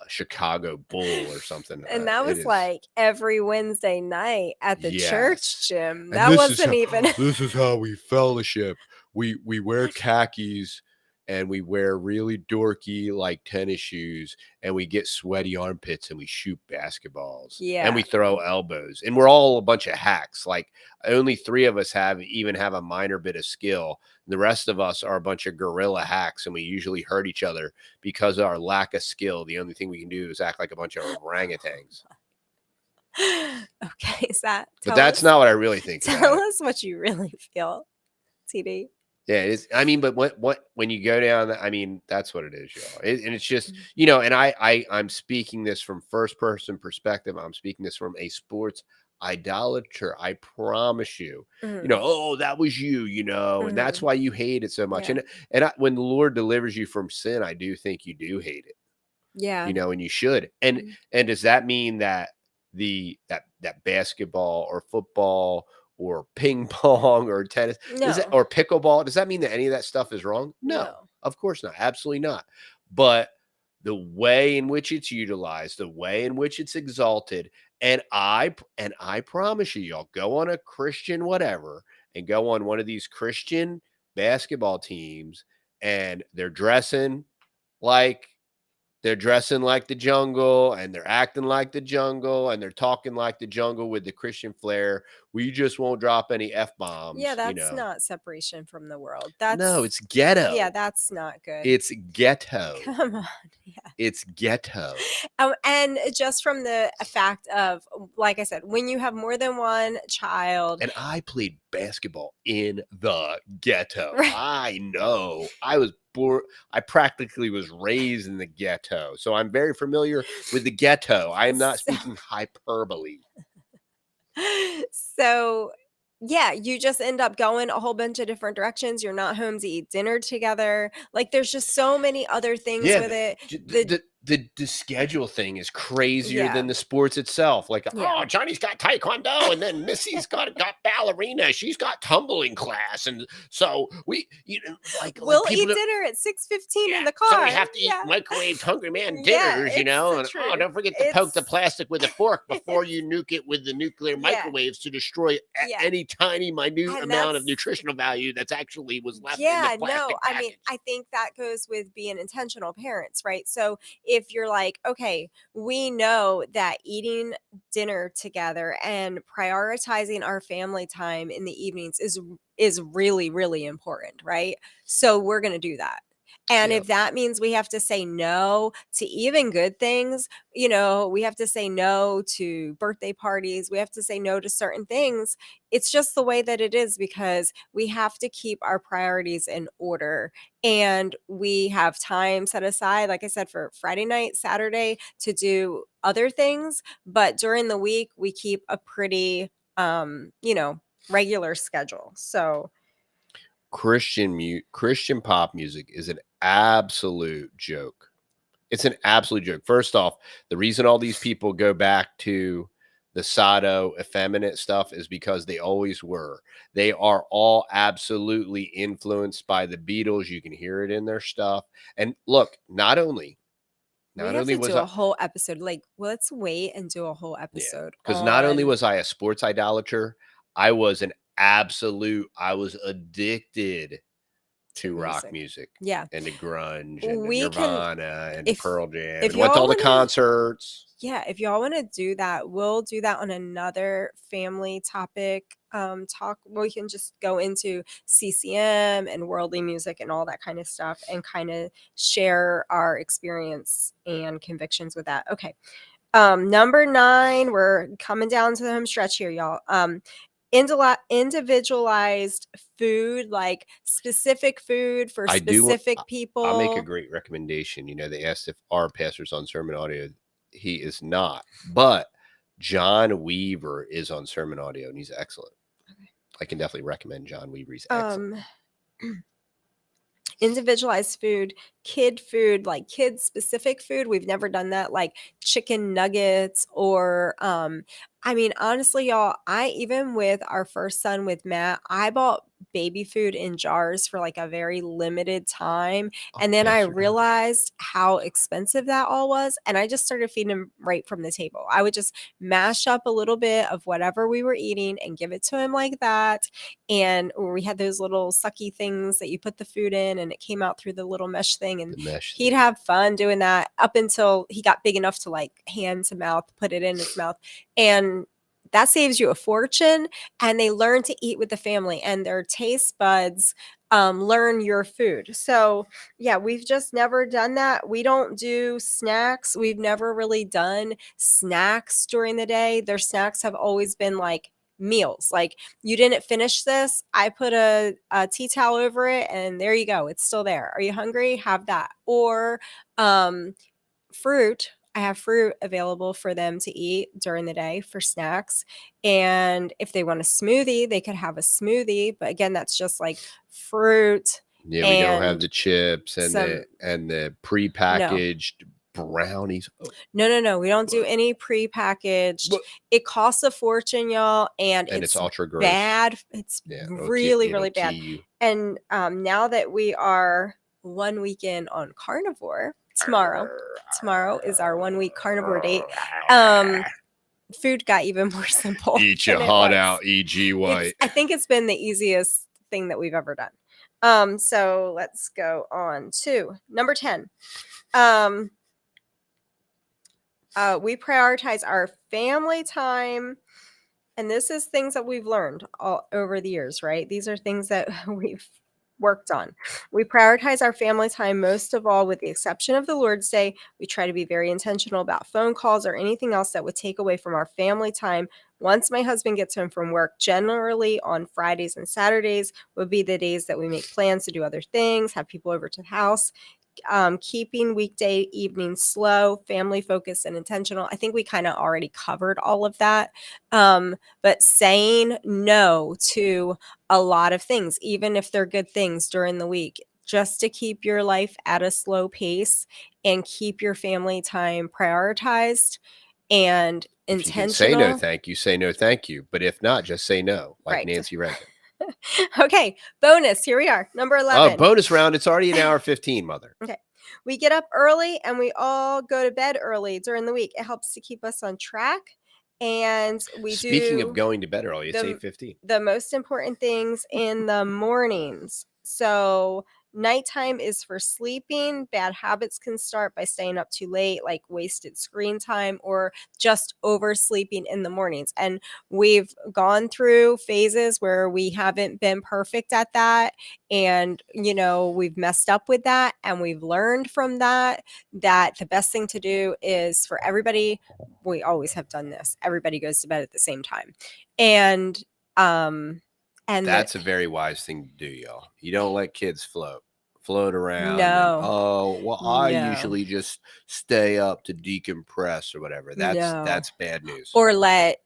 Speaker 2: Chicago Bull or something.
Speaker 1: And that
Speaker 2: It
Speaker 1: was
Speaker 2: is,
Speaker 1: like every Wednesday night at the church
Speaker 2: yes.
Speaker 1: gym.
Speaker 2: And
Speaker 1: That wasn't even
Speaker 2: this is how we fellowship. We wear khakis and we wear really dorky like tennis shoes and we get sweaty armpits and we shoot basketballs and we
Speaker 1: Yeah.
Speaker 2: throw elbows and we're all a bunch of hacks. Like only three of us have a minor bit of skill. The rest of us are a bunch of guerrilla hacks and we usually hurt each other because of our lack of skill. The only thing we can do is act like a bunch of orangutans.
Speaker 1: Okay, is that
Speaker 2: But that's not what I really think about
Speaker 1: tell
Speaker 2: it.
Speaker 1: us what you really feel, TD.
Speaker 2: Yeah, it is. I mean, but when you go down, I mean, that's what it is, y'all. And it's just,
Speaker 1: Mhm.
Speaker 2: and I'm speaking this from first person perspective. I'm speaking this from a sports idolater. I promise you,
Speaker 1: Mhm.
Speaker 2: oh, that was you, and that's
Speaker 1: Mhm.
Speaker 2: why you hate it so much.
Speaker 1: Yeah.
Speaker 2: And when the Lord delivers you from sin, I do think you do hate it,
Speaker 1: Yeah.
Speaker 2: and you should. And
Speaker 1: Mhm.
Speaker 2: and does that mean that that basketball or football or ping pong or tennis
Speaker 1: No.
Speaker 2: or pickleball, does that mean that any of that stuff is wrong? No,
Speaker 1: No.
Speaker 2: of course not. Absolutely not. But the way in which it's utilized, the way in which it's exalted, and I promise you, y'all go on a Christian whatever and go on one of these Christian basketball teams, and like they're dressing like the jungle, and they're acting like the jungle, and they're talking like the jungle with the Christian flair. We just won't drop any F
Speaker 1: Yeah,
Speaker 2: bombs,
Speaker 1: that's not separation from the world.
Speaker 2: No,
Speaker 1: That's
Speaker 2: it's
Speaker 1: yeah,
Speaker 2: ghetto.
Speaker 1: that's not good.
Speaker 2: It's ghetto.
Speaker 1: Come on. Yeah.
Speaker 2: It's ghetto.
Speaker 1: And just from the fact of, like I said, when you have more than one child,
Speaker 2: And I played basketball in the ghetto.
Speaker 1: right?
Speaker 2: I know. I was born. I practically was raised in the ghetto. So I'm very familiar with the ghetto. I am not
Speaker 1: So,
Speaker 2: speaking hyperbole.
Speaker 1: so yeah, you just end up going a whole bunch of different directions. You're not home to eat dinner together. Like there's just so many other things
Speaker 2: Yeah,
Speaker 1: with it.
Speaker 2: the
Speaker 1: The
Speaker 2: the the schedule thing is crazier
Speaker 1: yeah,
Speaker 2: than the sports itself. Like,
Speaker 1: yeah.
Speaker 2: oh, Johnny's got taekwondo, and then Missy's got ballerina. She's got tumbling class, and so we, like
Speaker 1: We'll
Speaker 2: people.
Speaker 1: eat dinner at 6:15 in
Speaker 2: Yeah,
Speaker 1: the
Speaker 2: so we
Speaker 1: car.
Speaker 2: have to eat
Speaker 1: Yeah.
Speaker 2: microwaved Hungry Man
Speaker 1: Yeah,
Speaker 2: dinners,
Speaker 1: it's the
Speaker 2: and oh,
Speaker 1: truth.
Speaker 2: don't forget to poke the
Speaker 1: It's
Speaker 2: plastic with a fork before
Speaker 1: it's
Speaker 2: you nuke it with the nuclear
Speaker 1: yeah,
Speaker 2: microwaves to destroy
Speaker 1: yeah.
Speaker 2: any tiny minute
Speaker 1: And
Speaker 2: amount of
Speaker 1: that's
Speaker 2: nutritional value that's actually was left in the
Speaker 1: yeah, no,
Speaker 2: plastic
Speaker 1: I mean,
Speaker 2: package.
Speaker 1: I think that goes with being intentional parents, right? So if you're like, okay, we know that eating dinner together and prioritizing our family time in the evenings is really, really important, right? So we're gonna do that. And
Speaker 2: Yeah.
Speaker 1: if that means we have to say no to even good things, we have to say no to birthday parties, we have to say no to certain things. It's just the way that it is because we have to keep our priorities in order. And we have time set aside, like I said, for Friday night, Saturday to do other things. But during the week, we keep a pretty, regular schedule. So,
Speaker 2: Christian pop music is an absolute joke. It's an absolute joke. First off, the reason all these people go back to the Sado effeminate stuff is because they always were. They are all absolutely influenced by the Beatles. You can hear it in their stuff. And look,
Speaker 1: we
Speaker 2: not
Speaker 1: have
Speaker 2: only
Speaker 1: to
Speaker 2: was
Speaker 1: do
Speaker 2: I
Speaker 1: a whole episode. Like, let's wait and do a whole
Speaker 2: yeah,
Speaker 1: episode
Speaker 2: because not only
Speaker 1: on
Speaker 2: was I a sports idolater, I was addicted
Speaker 1: to
Speaker 2: to rock
Speaker 1: music.
Speaker 2: music
Speaker 1: Yeah.
Speaker 2: and to grunge and to
Speaker 1: We can,
Speaker 2: Nirvana and to
Speaker 1: if,
Speaker 2: Pearl Jam
Speaker 1: if
Speaker 2: and went to
Speaker 1: y'all
Speaker 2: all the
Speaker 1: want to,
Speaker 2: concerts.
Speaker 1: yeah, if y'all want to do that, we'll do that on another family topic talk where we can just go into CCM and worldly music and all that kind of stuff and kind of share our experience and convictions with that. Okay. Number 9, we're coming down to the home stretch here, y'all. Individualized food, like specific food for
Speaker 2: I do want
Speaker 1: specific
Speaker 2: I'll make a
Speaker 1: people.
Speaker 2: great recommendation. They asked if our pastor's on sermon audio. He is not, but John Weaver is on sermon audio and he's excellent. I can definitely recommend John Weaver. He's excellent.
Speaker 1: Um, individualized food, like kid specific food. We've never done that, like chicken nuggets or I mean, honestly, y'all, I even with our first son with Matt, I bought baby food in jars for like a very limited time.
Speaker 2: Our
Speaker 1: And then I
Speaker 2: pastor does.
Speaker 1: realized how expensive that all was. And I just started feeding him right from the table. I would just mash up a little bit of whatever we were eating and give it to him like that. And we had those little sucky things that you put the food in and it came out through the little mesh thing. And
Speaker 2: The mesh
Speaker 1: he'd
Speaker 2: thing.
Speaker 1: have fun doing that up until he got big enough to like hand to mouth, put it in his mouth. And that saves you a fortune. And they learn to eat with the family and their taste buds learn your food. So, yeah, we've just never done that. We don't do snacks. We've never really done snacks during the day. Their snacks have always been like meals. Like, you didn't finish this, I put a tea towel over it, and there you go. It's still there. Are you hungry? Have that. Or fruit. I have fruit available for them to eat during the day for snacks. And if they want a smoothie, they could have a smoothie. But again, that's just like fruit.
Speaker 2: Yeah, we don't have
Speaker 1: and
Speaker 2: the chips and
Speaker 1: some
Speaker 2: the
Speaker 1: no.
Speaker 2: prepackaged brownies. Oh,
Speaker 1: No. We don't do
Speaker 2: but
Speaker 1: any prepackaged.
Speaker 2: but
Speaker 1: It costs a fortune, y'all, and
Speaker 2: and it's
Speaker 1: it's
Speaker 2: ultra gross.
Speaker 1: bad. It's
Speaker 2: Yeah,
Speaker 1: really,
Speaker 2: it'll
Speaker 1: really bad.
Speaker 2: key you.
Speaker 1: And now that we are 1 weekend on carnivore, tomorrow is our 1 week carnivore date. Food got even more simple.
Speaker 2: Eat your
Speaker 1: than it
Speaker 2: heart
Speaker 1: was.
Speaker 2: out, E.G. White.
Speaker 1: I think it's been the easiest thing that we've ever done. So let's go on to number 10. We prioritize our family time. And this is things that we've learned all over the years, right? These are things that we've worked on. We prioritize our family time most of all, with the exception of the Lord's Day. We try to be very intentional about phone calls or anything else that would take away from our family time. Once my husband gets home from work, generally on Fridays and Saturdays would be the days that we make plans to do other things, have people over to the house. Keeping weekday evenings slow, family focused, and intentional. I think we kind of already covered all of that. But saying no to a lot of things, even if they're good things during the week, just to keep your life at a slow pace and keep your family time prioritized and
Speaker 2: If you can
Speaker 1: intentional.
Speaker 2: say no, thank you. Say no, thank you. But if not, just say no, like
Speaker 1: Right.
Speaker 2: Nancy Reagan.
Speaker 1: Okay, bonus. Here we are, number 11.
Speaker 2: Oh, bonus round. It's already an hour 15, mother.
Speaker 1: Okay. We get up early and we all go to bed early during the week. It helps to keep us on track. And we
Speaker 2: Speaking of
Speaker 1: do
Speaker 2: going to bed early, it's 8:15.
Speaker 1: the most important things in the mornings. So nighttime is for sleeping. Bad habits can start by staying up too late, like wasted screen time or just oversleeping in the mornings. And we've gone through phases where we haven't been perfect at that. And, we've messed up with that, and we've learned from that the best thing to do is for everybody. We always have done this. Everybody goes to bed at the same time. And
Speaker 2: that's a very wise thing to do, y'all. You don't let kids float around.
Speaker 1: No.
Speaker 2: I usually just stay up to decompress or whatever. That's bad news.
Speaker 1: Or let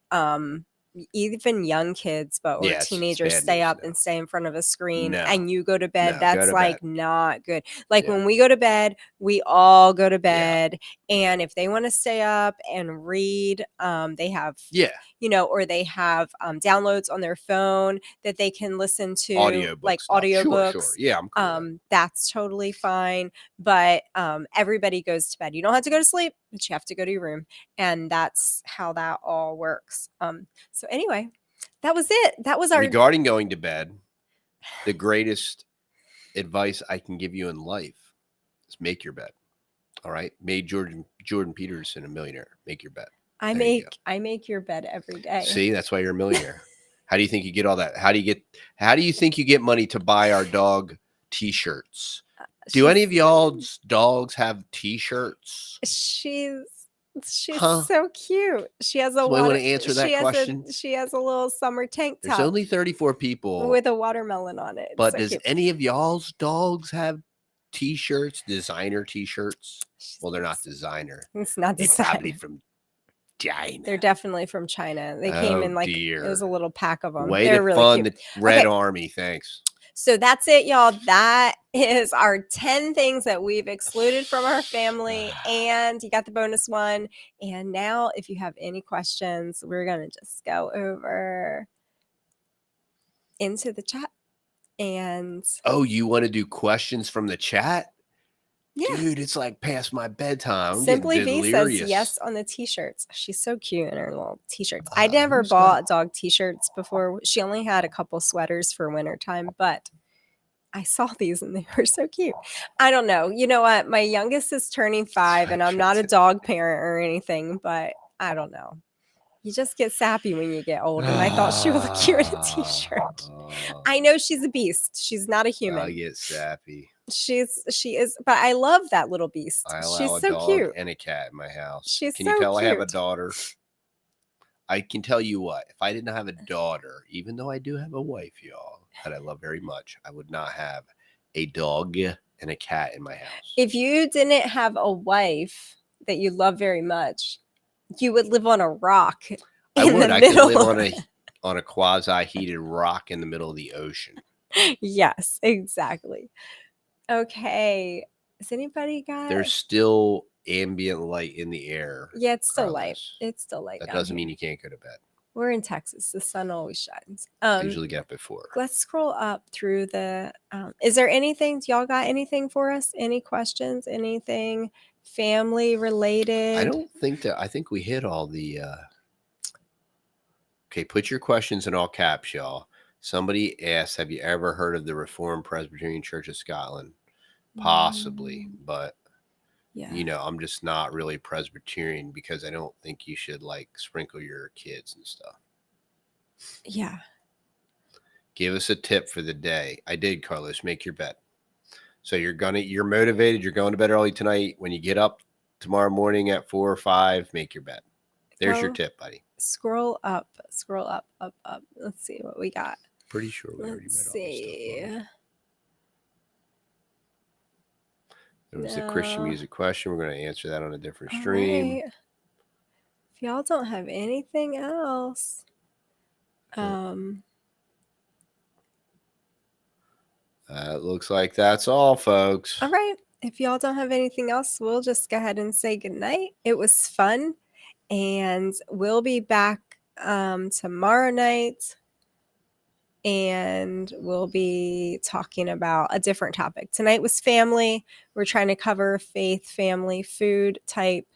Speaker 1: even young kids, or teenagers stay up and stay in front of a screen and you go to bed. That's not good. Like when we go to bed, we all go to bed. And if they want to stay up and read, they have, or they have downloads on their phone that they can listen to, audiobooks.
Speaker 2: Sure. Yeah, I'm cool.
Speaker 1: That's totally fine. But everybody goes to bed. You don't have to go to sleep, but you have to go to your room. And that's how that all works. So anyway, that was it. That was our
Speaker 2: regarding going to bed. The greatest advice I can give you in life is make your bed. All right, made Jordan Peterson a millionaire. Make your bed.
Speaker 1: I make your bed every day.
Speaker 2: See, that's why you're a millionaire. How do you think you get all that? How do you think you get money to buy our dog t-shirts? Do any of y'all's dogs have t-shirts?
Speaker 1: She's so cute. She has a
Speaker 2: want to answer that question?
Speaker 1: She has a little summer tank top.
Speaker 2: There's only 34 people
Speaker 1: with a watermelon on it.
Speaker 2: But does any of y'all's dogs have t-shirts, designer t-shirts? Well, they're not designer.
Speaker 1: It's not designer.
Speaker 2: They're probably from China.
Speaker 1: They're definitely from China. They came in it was a little pack of them.
Speaker 2: They're really fun. Cute. The Red Army. Thanks.
Speaker 1: So that's it, y'all. That is our 10 things that we've excluded from our family. And you got the bonus one. And now if you have any questions, we're going to just go over into the chat. And
Speaker 2: you want to do questions from the chat?
Speaker 1: Yeah.
Speaker 2: Dude, it's like past my bedtime.
Speaker 1: Simply V says yes on the t-shirts. She's so cute in her little t-shirts. I never bought dog t-shirts before. She only had a couple sweaters for wintertime, but I saw these and they were so cute. I don't know. You know what? My youngest is turning 5 and I'm not a dog parent or anything, but I don't know. You just get sappy when you get old, and I thought she would look cute in a t-shirt. I know she's a beast. She's not a human.
Speaker 2: I get sappy.
Speaker 1: She is, but I love that little beast.
Speaker 2: I allow
Speaker 1: She's
Speaker 2: a
Speaker 1: so
Speaker 2: dog
Speaker 1: cute
Speaker 2: and a cat in my house.
Speaker 1: She's
Speaker 2: Can
Speaker 1: so
Speaker 2: you tell
Speaker 1: cute.
Speaker 2: I have a daughter? I can tell you what, if I didn't have a daughter, even though I do have a wife, y'all, that I love very much, I would not have a dog and a cat in my house.
Speaker 1: If you didn't have a wife that you love very much, you would live on a rock
Speaker 2: I
Speaker 1: in
Speaker 2: would.
Speaker 1: the
Speaker 2: I could live
Speaker 1: middle.
Speaker 2: on a quasi-heated rock in the middle of the ocean.
Speaker 1: Yes, exactly. Okay. Has anybody got?
Speaker 2: There's still ambient light in the air.
Speaker 1: Yeah, it's still light.
Speaker 2: Carlos.
Speaker 1: It's still light.
Speaker 2: That
Speaker 1: down
Speaker 2: doesn't
Speaker 1: here.
Speaker 2: mean you can't go to bed.
Speaker 1: We're in Texas. The sun always shines.
Speaker 2: I usually get up before.
Speaker 1: Let's scroll up through the. Is there anything? Y'all got anything for us? Any questions? Anything family related?
Speaker 2: I don't think that. I think we hit all the. Okay, put your questions in all caps, y'all. Somebody asked, "Have you ever heard of the Reformed Presbyterian Church of Scotland?" Possibly, but
Speaker 1: Yeah.
Speaker 2: you know, I'm just not really Presbyterian because I don't think you should like sprinkle your kids and stuff.
Speaker 1: Yeah.
Speaker 2: Give us a tip for the day. I did, Carlos. Make your bed. So you're motivated. You're going to bed early tonight. When you get up tomorrow morning at 4 or 5, make your bed. There's your tip, buddy.
Speaker 1: Scroll up. Up. Let's see what we got.
Speaker 2: Pretty sure we already read all this stuff. There was the Christian music question. We're going to answer that on a different stream.
Speaker 1: Right. If y'all don't have anything else,
Speaker 2: looks like that's all, folks.
Speaker 1: All right. If y'all don't have anything else, we'll just go ahead and say goodnight. It was fun, and we'll be back tomorrow night, and we'll be talking about a different topic. Tonight was family. We're trying to cover faith, family, food type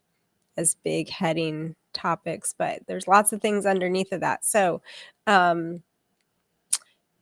Speaker 1: as big heading topics, but there's lots of things underneath of that. So,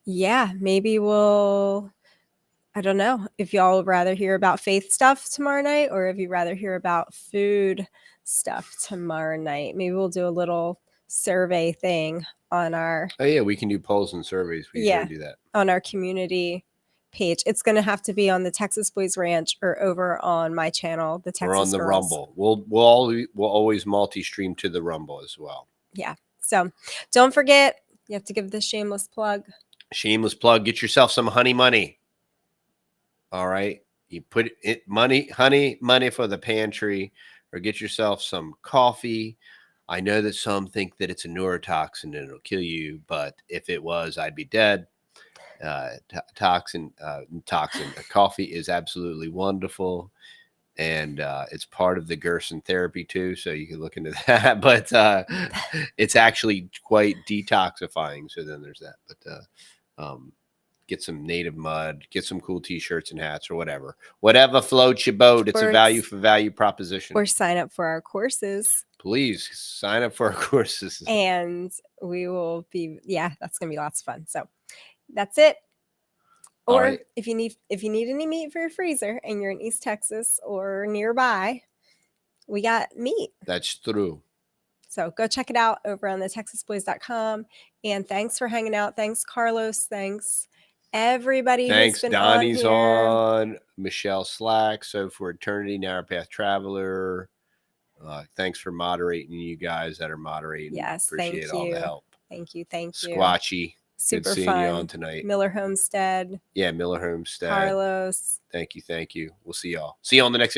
Speaker 1: yeah, maybe I don't know if y'all would rather hear about faith stuff tomorrow night or if you'd rather hear about food stuff tomorrow night. Maybe we'll do a little survey thing on our.
Speaker 2: Oh, yeah, we can do polls and surveys. We usually do that.
Speaker 1: On our community page. It's going to have to be on the Texas Boys Ranch or over on my channel, the Texas
Speaker 2: Or on the
Speaker 1: Girls.
Speaker 2: Rumble. We'll always multi-stream to the Rumble as well.
Speaker 1: Yeah. So don't forget, you have to give the shameless plug.
Speaker 2: Shameless plug. Get yourself some honey money. All right. You put it money for the pantry, or get yourself some coffee. I know that some think that it's a neurotoxin and it'll kill you, but if it was, I'd be dead. Toxin. Coffee is absolutely wonderful, and it's part of the Gerson therapy too, so you can look into that. But it's actually quite detoxifying. So then there's that. But get some native mud, get some cool t-shirts and hats or whatever floats your boat. It's a value for value proposition.
Speaker 1: Or sign up for our courses.
Speaker 2: Please sign up for our courses.
Speaker 1: And we will be, that's going to be lots of fun. So that's it. Or right. if you need any meat for your freezer and you're in East Texas or nearby, we got meat.
Speaker 2: That's true.
Speaker 1: So go check it out over on TheTexasBoys.com. And thanks for hanging out. Thanks, Carlos. Thanks, everybody.
Speaker 2: Thanks,
Speaker 1: who's been
Speaker 2: Donnie's on Michelle Slack. So for Eternity, Narrow Path Traveler. Thanks for moderating, you guys that are moderating.
Speaker 1: Yes,
Speaker 2: appreciate all the help.
Speaker 1: Thank you.
Speaker 2: Squatchy.
Speaker 1: Super
Speaker 2: good seeing
Speaker 1: fun.
Speaker 2: you on tonight.
Speaker 1: Miller Homestead.
Speaker 2: Yeah, Miller Homestead.
Speaker 1: Carlos.
Speaker 2: Thank you. We'll see y'all. See you on the next